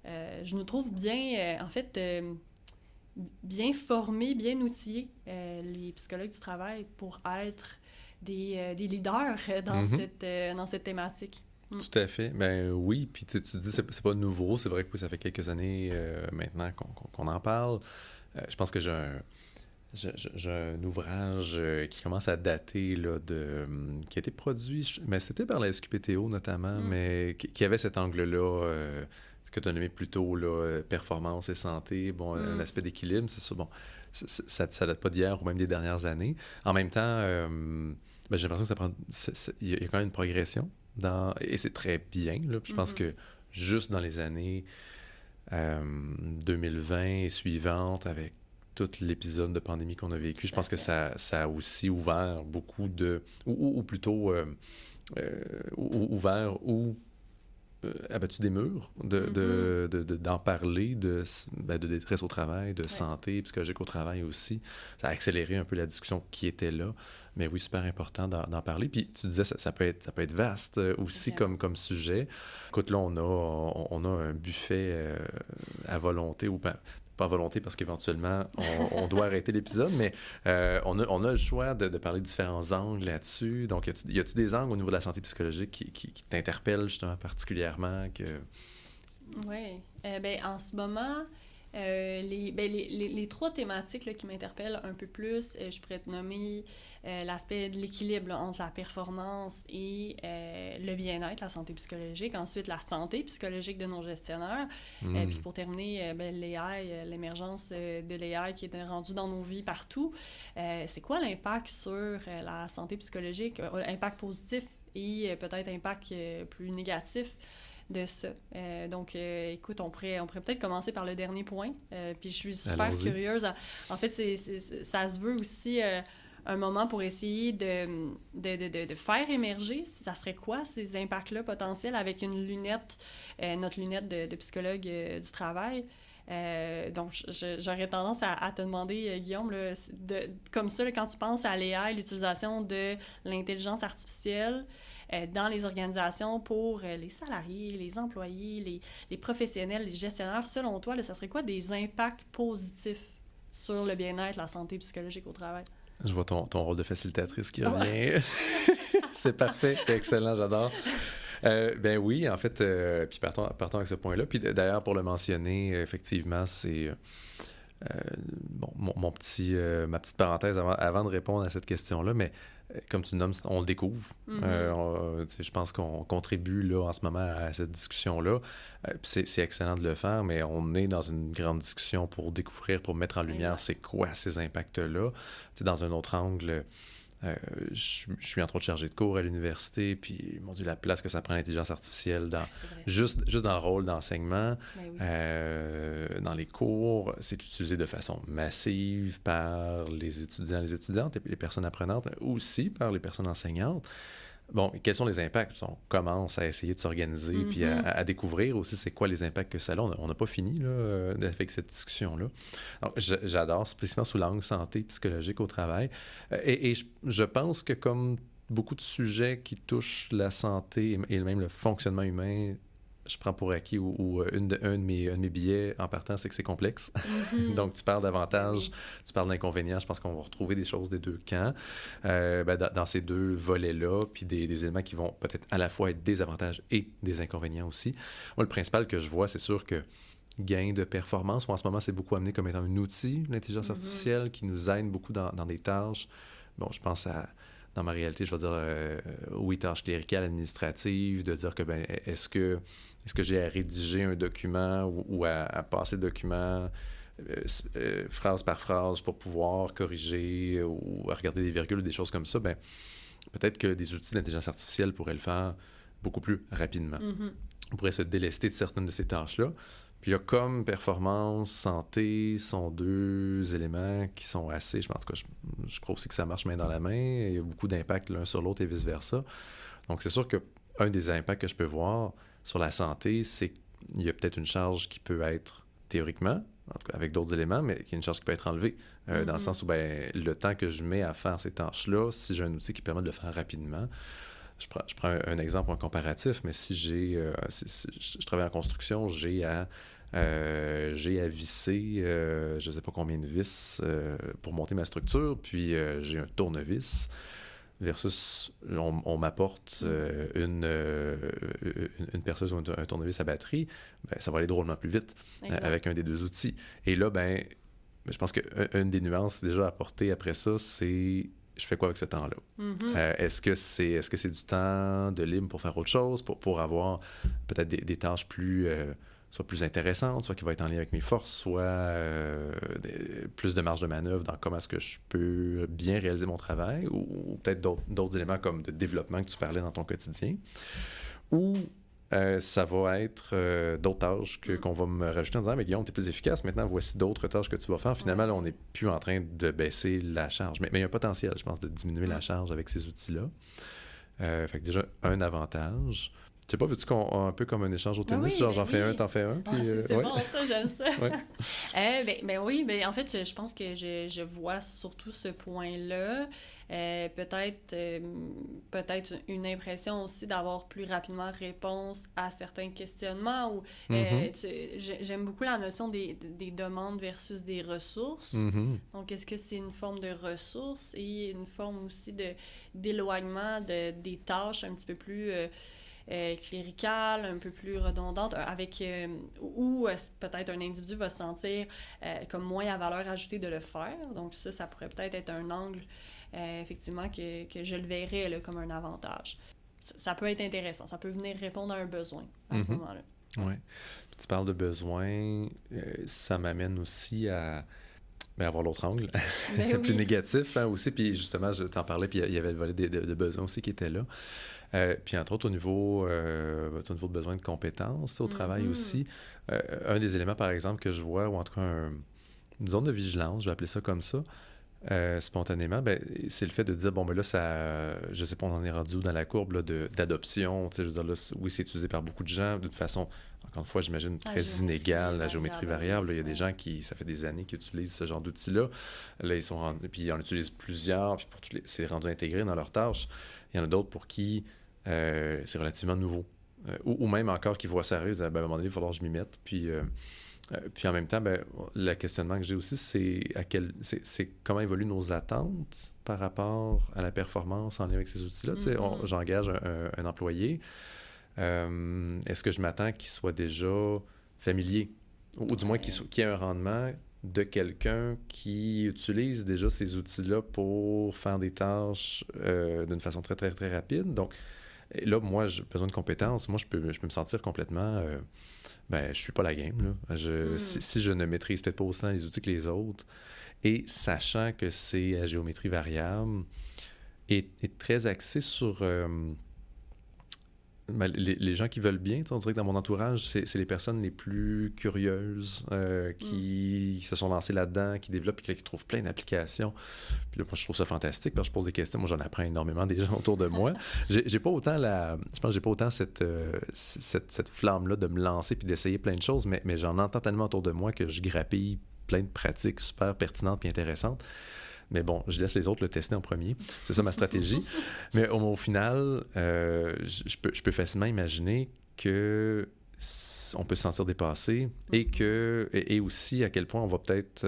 je nous trouve bien, bien formés, bien outillés, les psychologues du travail, pour être des leaders dans cette thématique. Tout à fait. Ben oui, puis tu dis c'est pas nouveau, c'est vrai que ça fait quelques années maintenant qu'on en parle. Je pense que j'ai un ouvrage qui commence à dater là, qui a été produit, mais c'était par la SQPTO notamment, mais qui avait cet angle-là, ce que tu as nommé plus tôt, là, performance et santé, un aspect d'équilibre, c'est ça. Bon, ça date pas d'hier ou même des dernières années. En même temps, j'ai l'impression que il y a quand même une progression. Et c'est très bien. Là. Je pense que juste dans les années 2020 et suivantes, avec tout l'épisode de pandémie qu'on a vécu, je pense que ça a aussi ouvert beaucoup de... Ou plutôt ouvert ou abattu des murs d'en parler, de détresse au travail, de santé psychologique au travail aussi. Ça a accéléré un peu la discussion qui était là. Mais oui, super important d'en parler. Puis tu disais, ça peut être vaste aussi comme sujet. Écoute, là, on a un buffet à volonté ou pas à volonté parce qu'éventuellement, on doit arrêter l'épisode, mais on a le choix de parler de différents angles là-dessus. Donc, y a-tu des angles au niveau de la santé psychologique qui t'interpellent justement particulièrement? Oui. En ce moment, les trois thématiques là, qui m'interpellent un peu plus, je pourrais te nommer l'aspect de l'équilibre là, entre la performance et le bien-être, la santé psychologique. Ensuite, la santé psychologique de nos gestionnaires. Puis pour terminer, l'AI, l'émergence de l'AI qui est rendue dans nos vies partout. C'est quoi l'impact sur la santé psychologique? Impact positif et peut-être impact plus négatif de ça. Donc, écoute, on pourrait peut-être commencer par le dernier point. Puis je suis super curieuse. En fait, ça se veut aussi un moment pour essayer de faire émerger, ça serait quoi ces impacts-là potentiels avec une lunette, notre lunette de psychologue du travail. Donc, j'aurais tendance à te demander, Guillaume, là, comme ça, là, quand tu penses à l'AI, l'utilisation de l'intelligence artificielle dans les organisations pour les salariés, les employés, les professionnels, les gestionnaires, selon toi, là, ça serait quoi des impacts positifs sur le bien-être, la santé psychologique au travail? Je vois ton rôle de facilitatrice qui revient. C'est parfait, c'est excellent, j'adore. Ben oui, en fait, puis partons avec ce point-là. Puis d'ailleurs, pour le mentionner, effectivement, c'est ma petite parenthèse avant de répondre à cette question-là, mais comme tu le nommes, on le découvre. Je pense qu'on contribue là, en ce moment à cette discussion-là. Puis c'est excellent de le faire, mais on est dans une grande discussion pour découvrir, pour mettre en lumière c'est quoi ces impacts-là. Dans un autre angle, je suis entre autres chargé de cours à l'université, puis mon Dieu, la place que ça prend l'intelligence artificielle juste dans le rôle d'enseignement, dans les cours, c'est utilisé de façon massive par les étudiants, les étudiantes et les personnes apprenantes, mais aussi par les personnes enseignantes. Bon, quels sont les impacts? On commence à essayer de s'organiser puis à découvrir aussi c'est quoi les impacts que ça a. On n'a pas fini là, avec cette discussion-là. Donc, j'adore, spécifiquement sous l'angle santé psychologique au travail. Et je pense que comme beaucoup de sujets qui touchent la santé et même le fonctionnement humain, je prends pour acquis ou un de mes billets en partant, c'est que c'est complexe. Donc, tu parles d'avantages, tu parles d'inconvénients. Je pense qu'on va retrouver des choses des deux camps dans ces deux volets-là, puis des éléments qui vont peut-être à la fois être des avantages et des inconvénients aussi. Moi, le principal que je vois, c'est sûr que gain de performance, ou en ce moment, c'est beaucoup amené comme étant un outil, l'intelligence artificielle, qui nous aide beaucoup dans des tâches. Bon, je pense dans ma réalité, je vais dire, oui, tâches cléricales, administratives, de dire que, ben, est-ce que j'ai à rédiger un document ou à passer le document phrase par phrase pour pouvoir corriger ou à regarder des virgules ou des choses comme ça, ben, peut-être que des outils d'intelligence artificielle pourraient le faire beaucoup plus rapidement. On pourrait se délester de certaines de ces tâches-là. Puis là, comme performance, santé sont deux éléments qui sont assez... En tout cas, je crois aussi que ça marche main dans la main. Il y a beaucoup d'impact l'un sur l'autre et vice-versa. Donc, c'est sûr qu'un des impacts que je peux voir sur la santé, c'est qu'il y a peut-être une charge qui peut être théoriquement, en tout cas avec d'autres éléments, mais qui est une charge qui peut être enlevée. Dans le sens où ben, le temps que je mets à faire ces tâches-là, si j'ai un outil qui permet de le faire rapidement, je prends un exemple, un comparatif, mais si je travaille en construction, j'ai à visser je ne sais pas combien de vis pour monter ma structure, puis j'ai un tournevis versus on m'apporte une perceuse ou un tournevis à batterie, ben, ça va aller drôlement plus vite avec un des deux outils. Et là, ben, je pense qu'une des nuances déjà à apporter après ça, c'est je fais quoi avec ce temps-là? Est-ce que c'est du temps de libre pour faire autre chose, pour avoir peut-être des tâches soit plus intéressantes, soit qui vont être en lien avec mes forces, soit plus de marge de manœuvre dans comment est-ce que je peux bien réaliser mon travail, ou peut-être d'autres éléments comme de développement que tu parlais dans ton quotidien, ou ça va être d'autres tâches qu'on va me rajouter en disant « Mais Guillaume, t'es plus efficace, maintenant voici d'autres tâches que tu vas faire. » Finalement, là, on n'est plus en train de baisser la charge. Mais il y a un potentiel, je pense, de diminuer la charge avec ces outils-là. Fait que déjà, un avantage. Tu sais pas, veux-tu qu'on un peu comme un échange au tennis, oui, genre j'en fais un, t'en fais un, puis c'est bon ça, j'aime ça. Ouais. Ben oui, en fait, je pense que je vois surtout ce point-là. Peut-être une impression aussi d'avoir plus rapidement réponse à certains questionnements. Ou j'aime beaucoup la notion des demandes versus des ressources. Donc, est-ce que c'est une forme de ressources et une forme aussi d'éloignement des tâches un petit peu plus cléricale, un peu plus redondante, avec où peut-être un individu va se sentir comme moins à valeur ajoutée de le faire. Donc ça pourrait peut-être être un angle, effectivement, que je le verrais là, comme un avantage. Ça peut être intéressant, ça peut venir répondre à un besoin à ce moment-là. Oui. Tu parles de besoin, ça m'amène aussi à avoir l'autre angle, plus négatif aussi. Puis justement, je t'en parlais, puis il y avait le volet de besoins aussi qui était là. Puis entre autres, au niveau de besoin de compétences, au travail aussi, un des éléments, par exemple, que je vois, ou en tout cas une zone de vigilance, je vais appeler ça comme ça, spontanément, ben, c'est le fait de dire, bon, ben là, je sais pas, on en est rendu où dans la courbe là, d'adoption, tu sais, je veux dire, là, oui, c'est utilisé par beaucoup de gens, d'une façon, encore une fois, j'imagine, très inégale, la géométrie variable. Là, il y a des gens ça fait des années qui utilisent ce genre d'outils-là. Là, puis ils en utilisent plusieurs, puis c'est rendu intégré dans leurs tâches. Il y en a d'autres pour qui c'est relativement nouveau. Ou même encore qui voient ça arriver, ils disent, ben, à un moment donné, il va falloir que je m'y mette, puis en même temps, ben, le questionnement que j'ai aussi, c'est comment évoluent nos attentes par rapport à la performance en lien avec ces outils-là. Tu sais, j'engage un employé. Est-ce que je m'attends qu'il soit déjà familier? Ou du moins qu'il ait un rendement de quelqu'un qui utilise déjà ces outils-là pour faire des tâches d'une façon très, très, très rapide. Donc, là, moi, j'ai besoin de compétences. Moi, je peux me sentir complètement... je suis pas la game, là. Si je ne maîtrise peut-être pas autant les outils que les autres, et sachant que c'est à géométrie variable, est très axé sur... les gens qui veulent bien, on dirait que dans mon entourage, c'est les personnes les plus curieuses qui se sont lancées là-dedans, qui développent et qui trouvent plein d'applications. Puis là, moi, je trouve ça fantastique parce que je pose des questions. Moi, j'en apprends énormément des gens autour de moi. J'ai pas autant je pense que j'ai pas autant cette flamme-là de me lancer puis d'essayer plein de choses, mais j'en entends tellement autour de moi que je grappille plein de pratiques super pertinentes et intéressantes. Mais bon, je laisse les autres le tester en premier. C'est ça ma stratégie. Mais au final, je peux facilement imaginer que on peut se sentir dépassé et aussi à quel point on va peut-être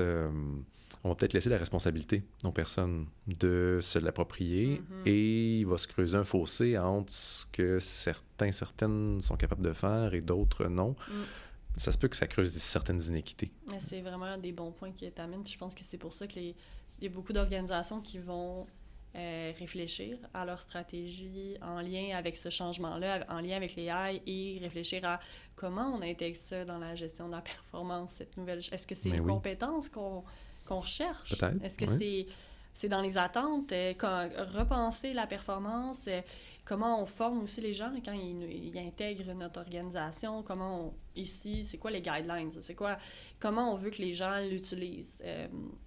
laisser la responsabilité aux personnes de se l'approprier et il va se creuser un fossé entre ce que certaines sont capables de faire et d'autres non. ça se peut que ça creuse certaines inéquités. C'est vraiment des bons points que tu amènes. Je pense que c'est pour ça qu'il y a beaucoup d'organisations qui vont réfléchir à leur stratégie en lien avec ce changement-là, en lien avec les AI, et réfléchir à comment on intègre ça dans la gestion de la performance, cette nouvelle... Est-ce que c'est une compétence qu'on recherche? Peut-être. Est-ce que c'est dans les attentes? Repenser la performance, comment on forme aussi les gens quand ils intègrent notre organisation, ici, c'est quoi les guidelines? Comment on veut que les gens l'utilisent?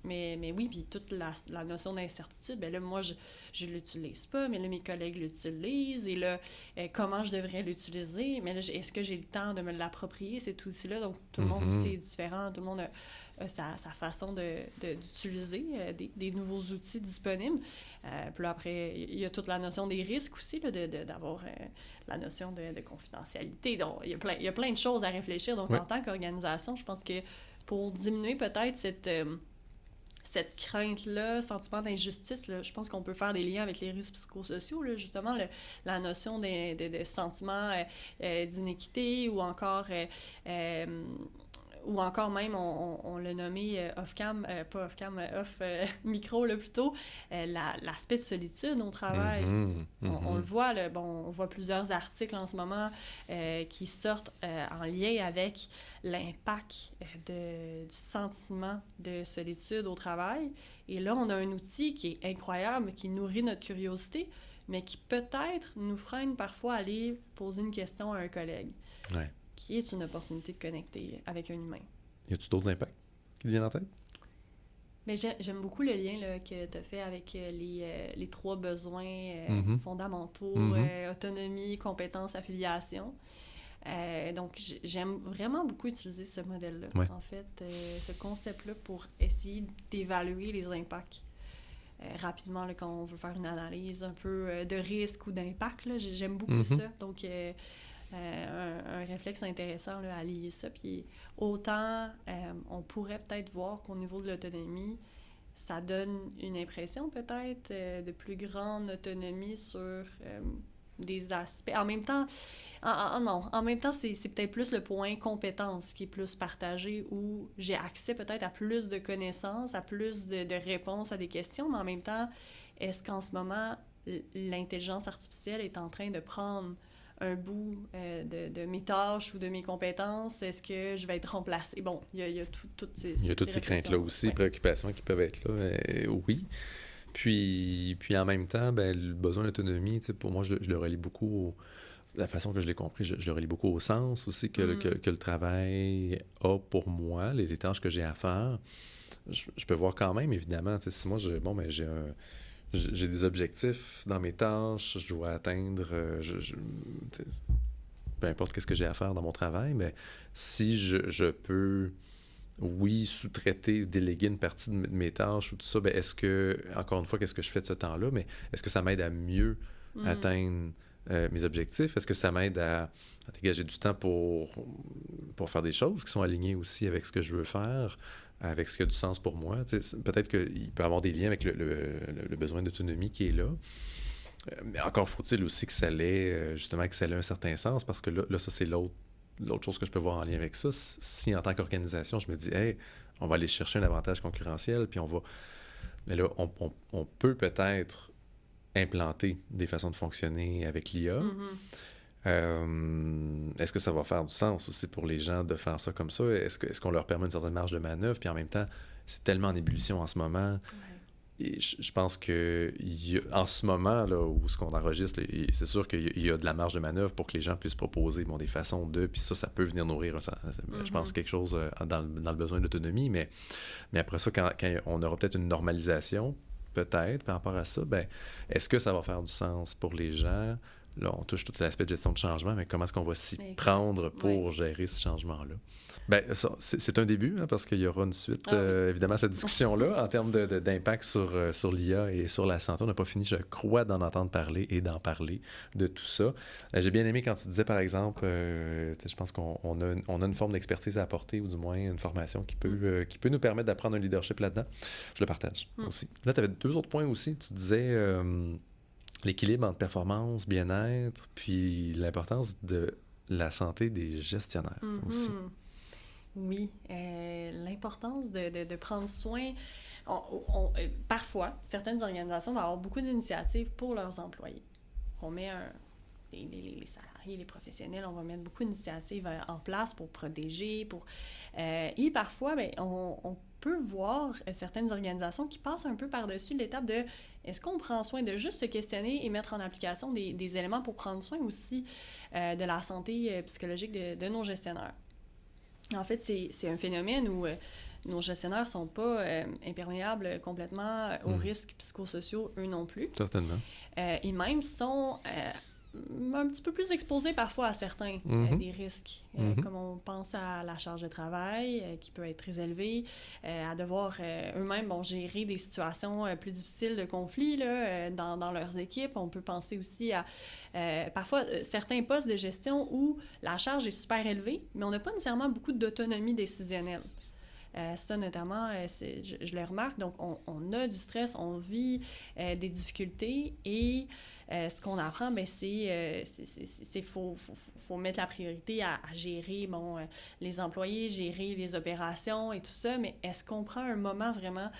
Mais oui, puis toute la notion d'incertitude, ben là, moi, je l'utilise pas, mais là, mes collègues l'utilisent, et là, comment je devrais l'utiliser? Mais là, est-ce que j'ai le temps de me l'approprier, cet outil-là? Donc, tout le monde aussi est différent, tout le monde a sa façon d'utiliser des nouveaux outils disponibles. Puis là, après, il y a toute la notion des risques aussi, là, d'avoir la notion de confidentialité. Donc, il y a plein de choses à réfléchir. Donc, en tant qu'organisation, je pense que pour diminuer peut-être cette crainte-là, sentiment d'injustice, là, je pense qu'on peut faire des liens avec les risques psychosociaux, là, justement, la notion de sentiment d'inéquité, ou encore même, on l'a nommé off-cam, pas off-cam, off-micro, là, plutôt, l'aspect de solitude au travail. On le voit, là, on voit plusieurs articles en ce moment qui sortent en lien avec l'impact du sentiment de solitude au travail. Et là, on a un outil qui est incroyable, qui nourrit notre curiosité, mais qui peut-être nous freine parfois à aller poser une question à un collègue. Ouais. Qui est une opportunité de connecter avec un humain. Y a-tu d'autres impacts qui te viennent en tête? Mais j'aime beaucoup le lien là, que tu as fait avec les 3 besoins fondamentaux, autonomie, compétence, affiliation. Donc, j'aime vraiment beaucoup utiliser ce modèle-là, en fait, ce concept-là, pour essayer d'évaluer les impacts. Rapidement, là, quand on veut faire une analyse un peu de risque ou d'impact, là, j'aime beaucoup ça. Donc, un réflexe intéressant là, à lier ça. Puis autant, on pourrait peut-être voir qu'au niveau de l'autonomie, ça donne une impression peut-être de plus grande autonomie sur des aspects. En même temps, en même temps, c'est peut-être plus le point compétence qui est plus partagé, où j'ai accès peut-être à plus de connaissances, à plus de réponses à des questions, mais en même temps, est-ce qu'en ce moment, l'intelligence artificielle est en train de prendre un bout de mes tâches ou de mes compétences? Est-ce que je vais être remplacée? Bon, il y a toutes ces craintes-là aussi, préoccupations qui peuvent être là. Oui. Puis en même temps, le besoin d'autonomie, pour moi, je le relie beaucoup la façon que je l'ai compris, je le relie beaucoup au sens aussi que le travail a pour moi, les tâches que j'ai à faire. Je peux voir quand même, évidemment, si moi, j'ai des objectifs dans mes tâches, je dois atteindre, peu importe qu'est-ce que j'ai à faire dans mon travail, mais si je peux, oui, sous-traiter, déléguer une partie de mes tâches ou tout ça, est-ce que, encore une fois, qu'est-ce que je fais de ce temps-là, mais est-ce que ça m'aide à mieux atteindre mes objectifs? Est-ce que ça m'aide à dégager du temps pour faire des choses qui sont alignées aussi avec ce que je veux faire, avec ce qui a du sens pour moi? Peut-être qu'il peut y avoir des liens avec le besoin d'autonomie qui est là. Mais encore faut-il aussi que ça ait, justement, que ça ait un certain sens, parce que là ça, c'est l'autre chose que je peux voir en lien avec ça. Si en tant qu'organisation, je me dis, hey, on va aller chercher un avantage concurrentiel, puis on va... Mais là, on peut peut-être implanter des façons de fonctionner avec l'IA. Est-ce que ça va faire du sens aussi pour les gens de faire ça comme ça? Est-ce qu'on leur permet une certaine marge de manœuvre? Puis en même temps, c'est tellement en ébullition en ce moment. Et je pense que en ce moment, là, où ce qu'on enregistre, c'est sûr qu'il y a de la marge de manœuvre pour que les gens puissent proposer des façons de... Puis ça peut venir nourrir, je pense, quelque chose dans le besoin d'autonomie. Mais après ça, quand on aura peut-être une normalisation, peut-être, par rapport à ça, est-ce que ça va faire du sens pour les gens? Là, on touche tout l'aspect de gestion de changement, mais comment est-ce qu'on va s'y prendre pour gérer ce changement-là? C'est un début, parce qu'il y aura une suite, évidemment, cette discussion-là, en termes d'impact sur l'IA et sur la santé. On n'a pas fini, je crois, d'en entendre parler et d'en parler de tout ça. J'ai bien aimé quand tu disais, par exemple, je pense qu'on a une forme d'expertise à apporter, ou du moins une formation qui peut nous permettre d'apprendre un leadership là-dedans. Je le partage aussi. Là, tu avais 2 autres points aussi. Tu disais... l'équilibre entre performance, bien-être, puis l'importance de la santé des gestionnaires aussi. Oui, l'importance de prendre soin. Parfois, certaines organisations vont avoir beaucoup d'initiatives pour leurs employés. On met les salariés, les professionnels, on va mettre beaucoup d'initiatives en place pour protéger, et parfois, ben, on peut voir certaines organisations qui passent un peu par-dessus l'étape de est-ce qu'on prend soin de juste se questionner et mettre en application des éléments pour prendre soin aussi de la santé psychologique de nos gestionnaires. En fait, c'est un phénomène où nos gestionnaires ne sont pas imperméables complètement aux risques psychosociaux, eux non plus. Certainement. Et même sont un petit peu plus exposés parfois à certains des risques, comme on pense à la charge de travail qui peut être très élevée, à devoir eux-mêmes gérer des situations plus difficiles de conflit là, dans leurs équipes. On peut penser aussi à parfois certains postes de gestion où la charge est super élevée, mais on n'a pas nécessairement beaucoup d'autonomie décisionnelle. Ça, notamment, je le remarque. Donc, on a du stress, on vit des difficultés et ce qu'on apprend, bien, c'est faut mettre la priorité à gérer les employés, gérer les opérations et tout ça, mais est-ce qu'on prend un moment vraiment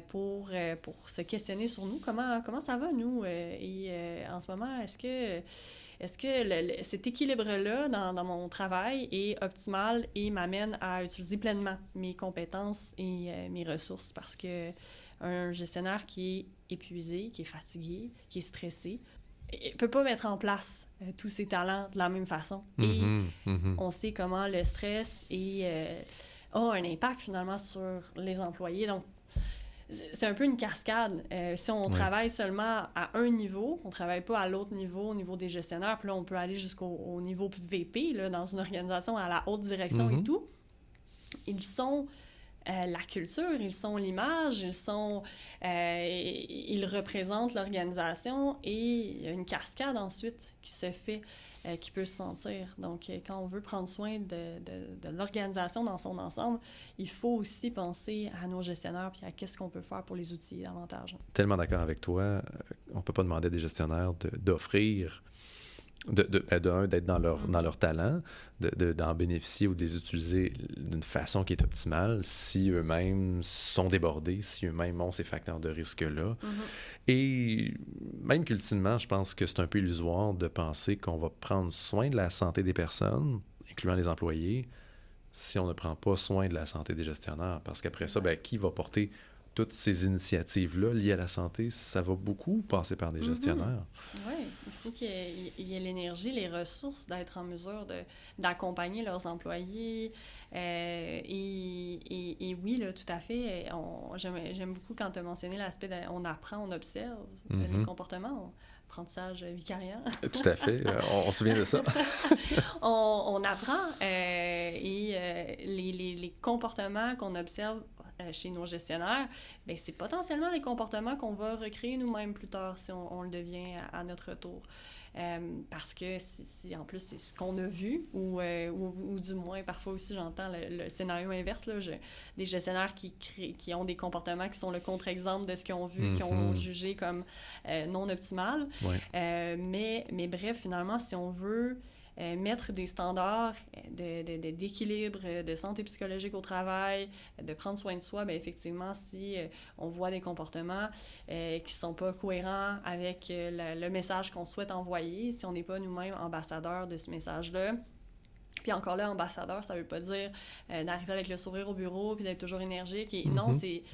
pour se questionner sur nous? Comment ça va, nous? En ce moment, est-ce que cet équilibre-là dans mon travail est optimal et m'amène à utiliser pleinement mes compétences et mes ressources? Parce que un gestionnaire qui est épuisé, qui est fatigué, qui est stressé, ne peut pas mettre en place tous ses talents de la même façon. Et on sait comment le stress a un impact finalement sur les employés. Donc, c'est un peu une cascade. Si on travaille seulement à un niveau, on ne travaille pas à l'autre niveau, au niveau des gestionnaires, puis là, on peut aller jusqu'au niveau VP, là, dans une organisation à la haute direction et tout. Ils sont la culture, ils sont l'image, ils représentent l'organisation et il y a une cascade ensuite qui se fait, qui peut se sentir. Donc, quand on veut prendre soin de l'organisation dans son ensemble, il faut aussi penser à nos gestionnaires puis à qu'est-ce qu'on peut faire pour les outiller davantage. Tellement d'accord avec toi. On ne peut pas demander à des gestionnaires d'offrir d'être dans leur talent, d'en bénéficier ou de les utiliser d'une façon qui est optimale si eux-mêmes sont débordés, si eux-mêmes ont ces facteurs de risque-là. Et même qu'ultimement, je pense que c'est un peu illusoire de penser qu'on va prendre soin de la santé des personnes, incluant les employés, si on ne prend pas soin de la santé des gestionnaires. Parce qu'après ça, qui va porter toutes ces initiatives-là liées à la santé? Ça va beaucoup passer par des gestionnaires. Oui, il faut qu'il y ait l'énergie, les ressources d'être en mesure d'accompagner leurs employés. Et oui, là, tout à fait. J'aime beaucoup quand tu as mentionné l'aspect on apprend, on observe les comportements. Apprentissage vicariant. Tout à fait. On se souvient de ça. on apprend les comportements qu'on observe chez nos gestionnaires, bien, c'est potentiellement les comportements qu'on va recréer nous-mêmes plus tard si on le devient à notre tour. Parce que si en plus c'est ce qu'on a vu, ou du moins parfois aussi j'entends le scénario inverse, là, des gestionnaires qui ont des comportements qui sont le contre-exemple de ce qu'ils ont vu, qui ont jugé comme non optimal. Ouais. Mais bref, finalement, si on veut mettre des standards d'équilibre, de santé psychologique au travail, de prendre soin de soi, bien effectivement, si on voit des comportements qui ne sont pas cohérents avec le message qu'on souhaite envoyer, si on n'est pas nous-mêmes ambassadeurs de ce message-là. Puis encore là, ambassadeur, ça ne veut pas dire d'arriver avec le sourire au bureau puis d'être toujours énergique. Non, c'est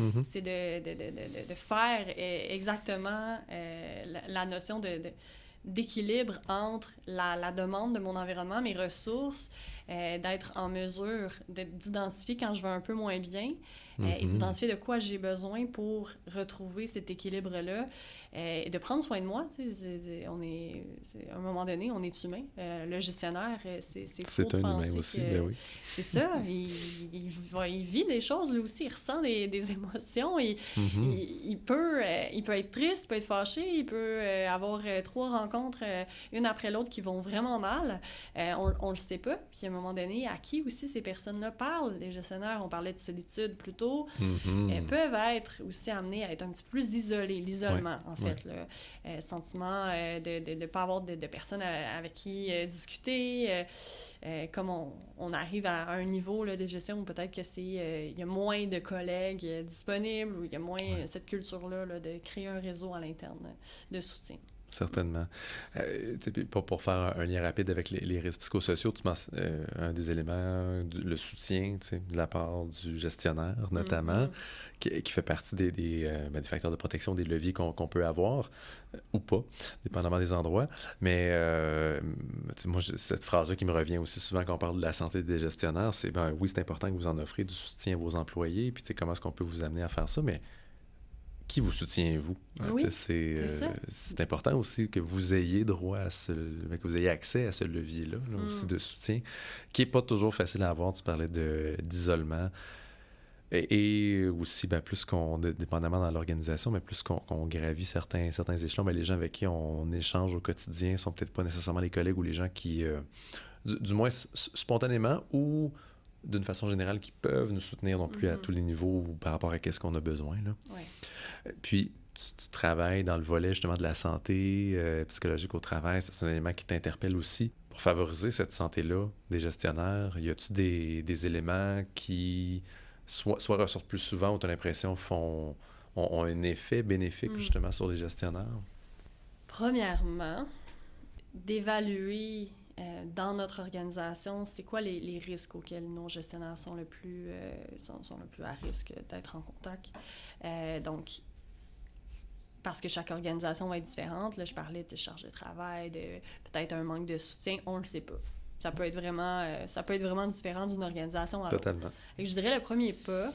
de faire exactement la notion d'équilibre entre la demande de mon environnement, mes ressources, d'être en mesure d'identifier quand je vais un peu moins bien et d'identifier de quoi j'ai besoin pour retrouver cet équilibre-là et de prendre soin de moi. À un moment donné, on est humain. Le gestionnaire, c'est faux de penser humain aussi, oui. C'est ça. Il vit des choses, lui aussi. Il ressent des émotions. Il peut être triste, il peut être fâché, il peut avoir 3 rencontres, une après l'autre, qui vont vraiment mal. On le sait pas. Puis à un moment donné, à qui aussi ces personnes-là parlent. Les gestionnaires, on parlait de solitude plus tôt, peuvent être aussi amenés à être un petit peu plus isolés. L'isolement, en fait. Le sentiment de ne pas avoir de personnes avec qui discuter. Comme on arrive à un niveau là, de gestion où peut-être que il y a moins de collègues disponibles, ou il y a moins cette culture-là là, de créer un réseau à l'interne de soutien. Certainement. Pour faire un lien rapide avec les risques psychosociaux, tu mentionnes un des éléments, le soutien de la part du gestionnaire, notamment, qui fait partie des facteurs de protection, des leviers qu'on peut avoir, ou pas, dépendamment des endroits. Mais moi, cette phrase-là qui me revient aussi souvent quand on parle de la santé des gestionnaires, c'est oui, c'est important que vous en offrez du soutien à vos employés, puis comment est-ce qu'on peut vous amener à faire ça, mais qui vous soutient, vous? Oui, c'est important aussi que vous ayez droit à que vous ayez accès à ce levier-là, aussi de soutien, qui n'est pas toujours facile à avoir. Tu parlais d'isolement. Et aussi, plus dépendamment dans l'organisation, mais plus qu'on gravit certains échelons, les gens avec qui on échange au quotidien sont peut-être pas nécessairement les collègues ou les gens qui, du moins spontanément ou d'une façon générale, qui peuvent nous soutenir non plus à tous les niveaux par rapport à ce qu'on a besoin. Là. Puis, tu travailles dans le volet justement de la santé psychologique au travail. C'est un élément qui t'interpelle aussi. Pour favoriser cette santé-là des gestionnaires, y a-tu des éléments qui soit ressortent plus souvent ou tu as l'impression ont un effet bénéfique justement sur les gestionnaires? Premièrement, d'évaluer dans notre organisation, c'est quoi les risques auxquels nos gestionnaires sont le plus à risque d'être en contact. Donc, parce que chaque organisation va être différente. Là, je parlais de charge de travail, de peut-être un manque de soutien, on le sait pas. Ça peut être vraiment différent d'une organisation à l'autre. Totalement. Et je dirais le premier pas,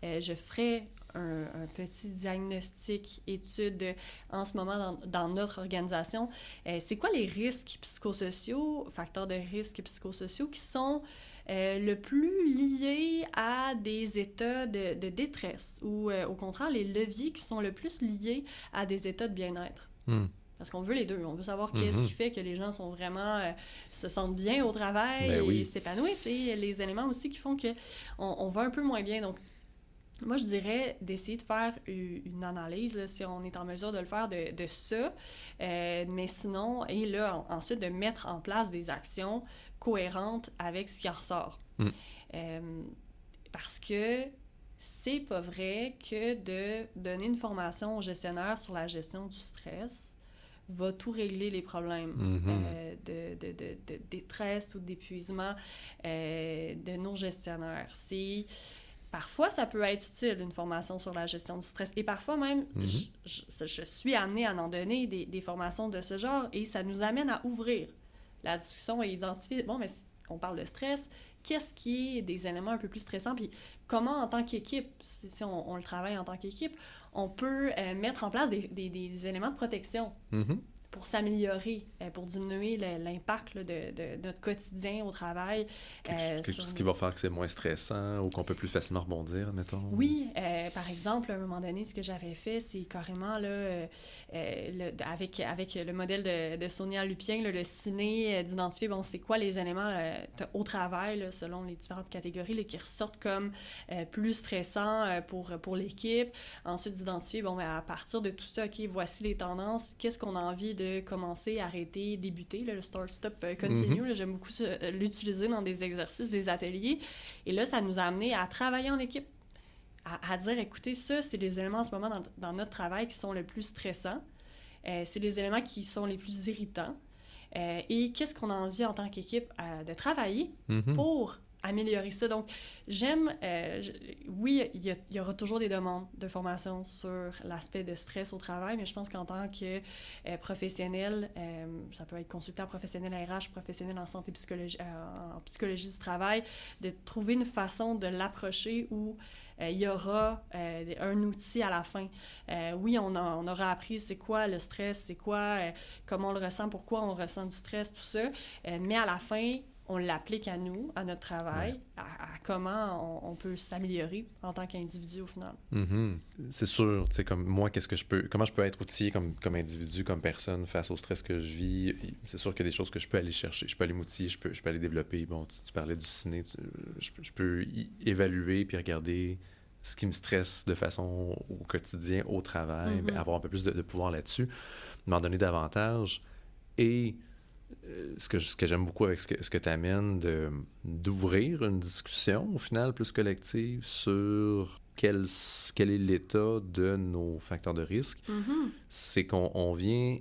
je ferais un petit diagnostic, étude en ce moment dans notre organisation. C'est quoi les risques psychosociaux, facteurs de risque psychosociaux qui sont le plus liés à des états de détresse ou au contraire les leviers qui sont le plus liés à des états de bien-être? Parce qu'on veut les deux. On veut savoir qu'est-ce qui fait que les gens sont vraiment se sentent bien au travail et s'épanouissent. C'est les éléments aussi qui font qu'on va un peu moins bien. Donc, moi, je dirais d'essayer de faire une analyse, là, si on est en mesure de le faire, de ça. Mais sinon, et là, ensuite, de mettre en place des actions cohérentes avec ce qui en ressort. Parce que c'est pas vrai que de donner une formation aux gestionnaires sur la gestion du stress va tout régler les problèmes de détresse ou d'épuisement de nos gestionnaires. Parfois, ça peut être utile, une formation sur la gestion du stress. Et parfois même, je suis amenée à en donner des formations de ce genre et ça nous amène à ouvrir la discussion et identifier, mais on parle de stress, qu'est-ce qui est des éléments un peu plus stressants, puis comment, en tant qu'équipe, si on le travaille en tant qu'équipe, on peut mettre en place des éléments de protection pour s'améliorer, pour diminuer l'impact là, de notre quotidien au travail. Quelque chose qui va faire que c'est moins stressant ou qu'on peut plus facilement rebondir, mettons? Oui, par exemple, à un moment donné, ce que j'avais fait, c'est carrément, là, avec le modèle de Sonia Lupien, là, le ciné, d'identifier, c'est quoi les éléments au travail, là, selon les différentes catégories, là, qui ressortent comme plus stressants pour l'équipe. Ensuite, d'identifier, à partir de tout ça, OK, voici les tendances, qu'est-ce qu'on a envie de commencer, arrêter, débuter, là, le start, stop, continue. Là, j'aime beaucoup l'utiliser dans des exercices, des ateliers. Et là, ça nous a amené à travailler en équipe, à dire, écoutez, ça, c'est les éléments en ce moment dans notre travail qui sont le plus stressants. C'est les éléments qui sont les plus irritants. Et qu'est-ce qu'on a envie en tant qu'équipe de travailler pour améliorer ça. Donc, oui, il y aura toujours des demandes de formation sur l'aspect de stress au travail, mais je pense qu'en tant que professionnel, ça peut être consultant professionnel RH, professionnel en santé en psychologie du travail, de trouver une façon de l'approcher où il y aura un outil à la fin. Oui, on aura appris c'est quoi le stress, c'est quoi, comment on le ressent, pourquoi on ressent du stress, tout ça, mais à la fin, on l'applique à nous, à notre travail, à comment on peut s'améliorer en tant qu'individu au final. Mm-hmm. C'est sûr, tu sais, comme moi, comment je peux être outillé comme individu, comme personne face au stress que je vis. C'est sûr qu'il y a des choses que je peux aller chercher, je peux aller m'outiller, je peux aller développer. Bon, tu parlais du ciné, je peux évaluer puis regarder ce qui me stresse de façon au quotidien, au travail, avoir un peu plus de pouvoir là-dessus, m'en donner davantage. Et ce que j'aime beaucoup avec ce que tu amènes, d'ouvrir une discussion, au final, plus collective, sur quel est l'état de nos facteurs de risque, c'est qu'on vient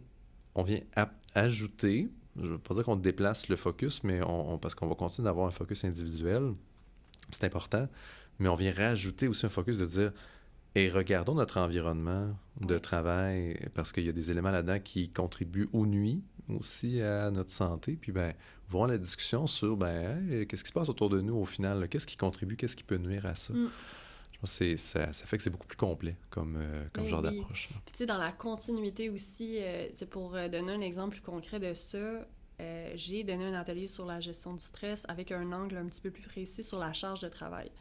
ajouter, je ne veux pas dire qu'on déplace le focus, mais parce qu'on va continuer d'avoir un focus individuel, c'est important, mais on vient rajouter aussi un focus de dire, et regardons notre environnement de travail, parce qu'il y a des éléments là-dedans qui contribuent aux nuits aussi à notre santé, puis voir la discussion sur qu'est-ce qui se passe autour de nous au final, qu'est-ce qui contribue, qu'est-ce qui peut nuire à ça. Je pense que ça fait que c'est beaucoup plus complet comme genre d'approche. Puis tu sais, dans la continuité aussi, pour donner un exemple plus concret de ça, j'ai donné un atelier sur la gestion du stress avec un angle un petit peu plus précis sur la charge de travail.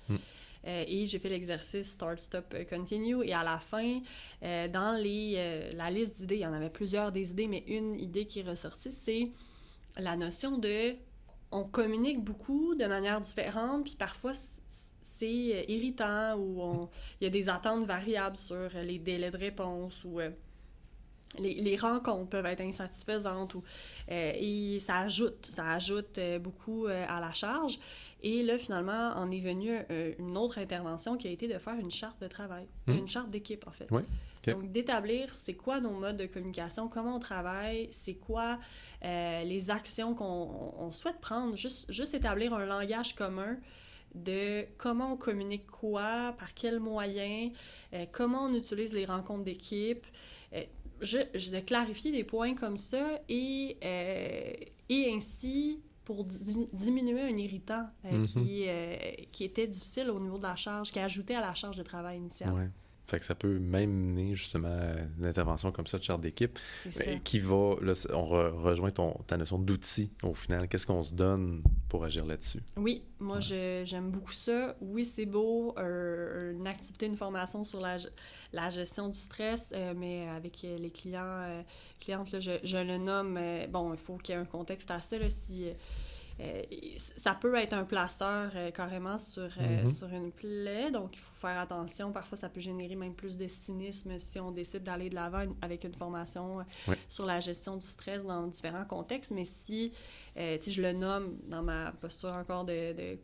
Et j'ai fait l'exercice Start, Stop, Continue. Et à la fin, dans la liste d'idées, il y en avait plusieurs des idées, mais une idée qui est ressortie, c'est la notion de... On communique beaucoup de manière différente, puis parfois c'est irritant, ou il y a des attentes variables sur les délais de réponse, ou... Les rencontres peuvent être insatisfaisantes et ça ajoute beaucoup à la charge. Et là, finalement, en est venue une autre intervention qui a été de faire une charte de travail, une charte d'équipe, en fait. Oui. Okay. Donc, d'établir c'est quoi nos modes de communication, comment on travaille, c'est quoi les actions qu'on souhaite prendre, juste établir un langage commun de comment on communique quoi, par quels moyens, comment on utilise les rencontres d'équipe, de clarifier des points comme ça et ainsi pour diminuer un irritant qui était difficile au niveau de la charge, qui ajoutait à la charge de travail initiale. Ouais. Fait que ça peut même mener justement à une intervention comme ça de charte d'équipe qui va, là, on rejoint ta notion d'outil au final. Qu'est-ce qu'on se donne pour agir là-dessus? Oui, moi j'aime beaucoup ça. Oui, c'est beau, une activité, une formation sur la gestion du stress, mais avec les clientes, là, je le nomme, bon, il faut qu'il y ait un contexte à ça, là, ça peut être un plaster carrément sur une plaie, donc il faut faire attention. Parfois, ça peut générer même plus de cynisme si on décide d'aller de l'avant avec une formation sur la gestion du stress dans différents contextes. Mais si, je le nomme dans ma posture encore de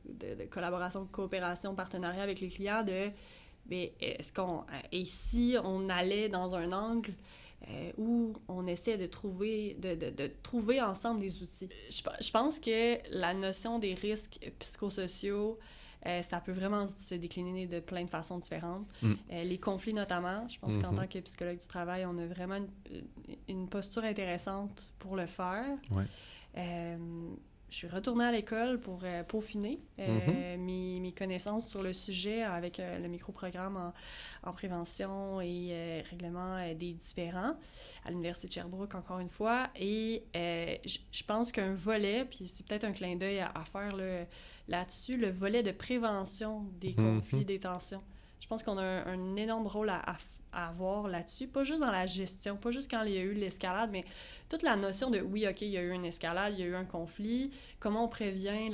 collaboration, de coopération, partenariat avec les clients, et si on allait dans un angle où on essaie de trouver ensemble des outils. Je pense que la notion des risques psychosociaux, ça peut vraiment se décliner de plein de façons différentes. Les conflits notamment, je pense qu'en tant que psychologue du travail, on a vraiment une posture intéressante pour le faire. Je suis retournée à l'école pour peaufiner mes connaissances sur le sujet avec le microprogramme en prévention et règlement des différends à l'Université de Sherbrooke, encore une fois. Et je pense qu'un volet, puis c'est peut-être un clin d'œil à faire là-dessus, le volet de prévention des conflits, des tensions. Je pense qu'on a un énorme rôle à avoir là-dessus, pas juste dans la gestion, pas juste quand il y a eu l'escalade, mais toute la notion de, oui, OK, il y a eu une escalade, il y a eu un conflit, comment on prévient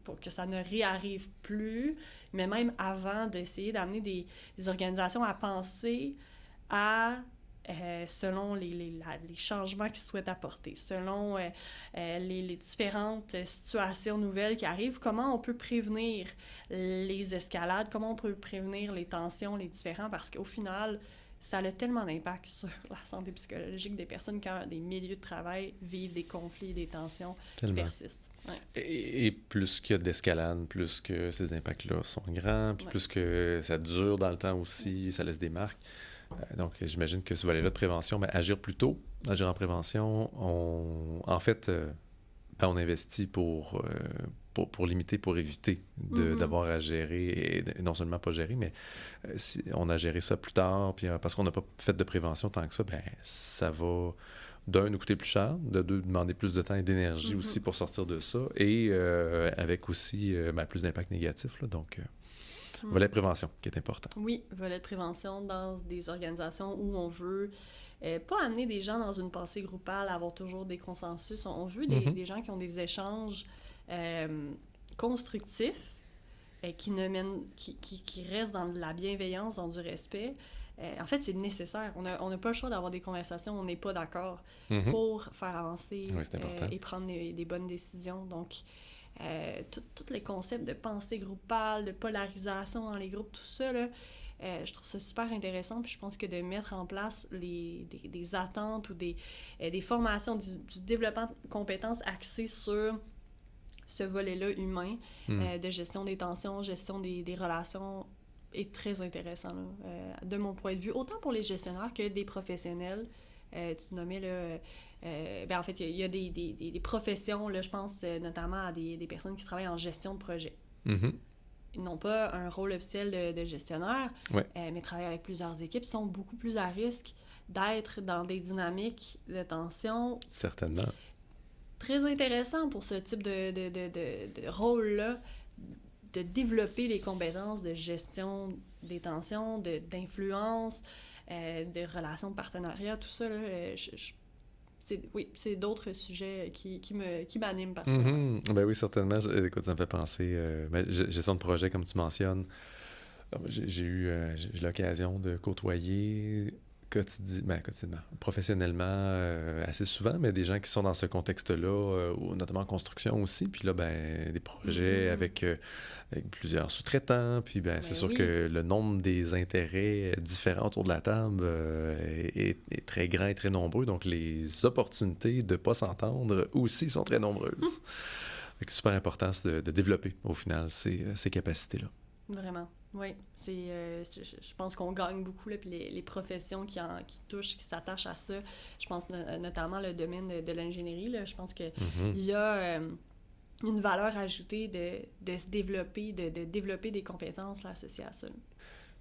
pour que ça ne réarrive plus, mais même avant d'essayer d'amener des organisations à penser à selon les changements qu'ils souhaitent apporter, selon les différentes situations nouvelles qui arrivent, comment on peut prévenir les escalades, comment on peut prévenir les tensions, les différends, parce qu'au final, ça a tellement d'impact sur la santé psychologique des personnes quand des milieux de travail vivent des conflits, des tensions qui persistent. Ouais. Et plus qu'il y a d'escalade, plus que ces impacts-là sont grands, puis plus que ça dure dans le temps aussi, ça laisse des marques. Donc, j'imagine que ce volet-là de prévention, agir plus tôt, agir en prévention, on investit pour limiter, pour éviter d'avoir à gérer, et non seulement pas gérer, mais si on a géré ça plus tard, puis parce qu'on n'a pas fait de prévention tant que ça, ça va d'un, nous coûter plus cher, de deux, demander plus de temps et d'énergie aussi pour sortir de ça, et avec aussi plus d'impact négatif. Là, donc, volet prévention qui est important. Oui, volet de prévention dans des organisations où on veut pas amener des gens dans une pensée groupale, avoir toujours des consensus. On veut des gens qui ont des échanges constructifs, qui restent dans de la bienveillance, dans du respect. En fait, c'est nécessaire. On n'a pas le choix d'avoir des conversations où on n'est pas d'accord pour faire avancer et prendre des bonnes décisions. Donc, tous les concepts de pensée groupale, de polarisation dans les groupes, tout ça, là, je trouve ça super intéressant. Puis je pense que de mettre en place des attentes ou des formations, du développement de compétences axées sur ce volet-là humain, de gestion des tensions, gestion des relations, est très intéressant, là, de mon point de vue, autant pour les gestionnaires que des professionnels. Tu nommais, là, en fait, il y a des professions, là, je pense notamment à des personnes qui travaillent en gestion de projet. Ils n'ont pas un rôle officiel de gestionnaire, mais travaillent avec plusieurs équipes, sont beaucoup plus à risque d'être dans des dynamiques de tension. Certainement. Très intéressant pour ce type de rôle-là, de développer les compétences de gestion des tensions, d'influence, de relations de partenariat, tout ça, là, c'est d'autres sujets qui m'animent particulièrement. Ben oui, certainement. Écoute, ça me fait penser, gestion de projet, comme tu mentionnes. J'ai l'occasion de côtoyer quotidiennement, professionnellement, assez souvent, mais des gens qui sont dans ce contexte-là, notamment en construction aussi, puis là, des projets avec plusieurs sous-traitants, puis c'est sûr que le nombre des intérêts différents autour de la table est très grand et très nombreux, donc les opportunités de ne pas s'entendre aussi sont très nombreuses. C'est super important de développer, au final, ces capacités-là. Vraiment, oui. Je pense qu'on gagne beaucoup, là, puis les professions qui s'attachent à ça, je pense notamment le domaine de l'ingénierie, là, je pense qu'il y a une valeur ajoutée de se développer, de développer des compétences là, associées à ça.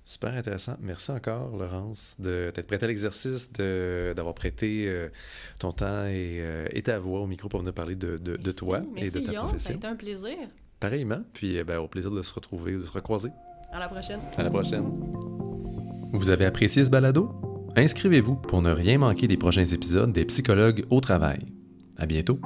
Super intéressant. Merci encore, Laurence, d'être prête à l'exercice, d'avoir prêté ton temps et ta voix au micro pour venir parler de toi et de ta profession. Ça a été un plaisir. Pareillement, puis au plaisir de se retrouver, de se recroiser. À la prochaine. À la prochaine. Vous avez apprécié ce balado? Inscrivez-vous pour ne rien manquer des prochains épisodes des Psychologues au travail. À bientôt.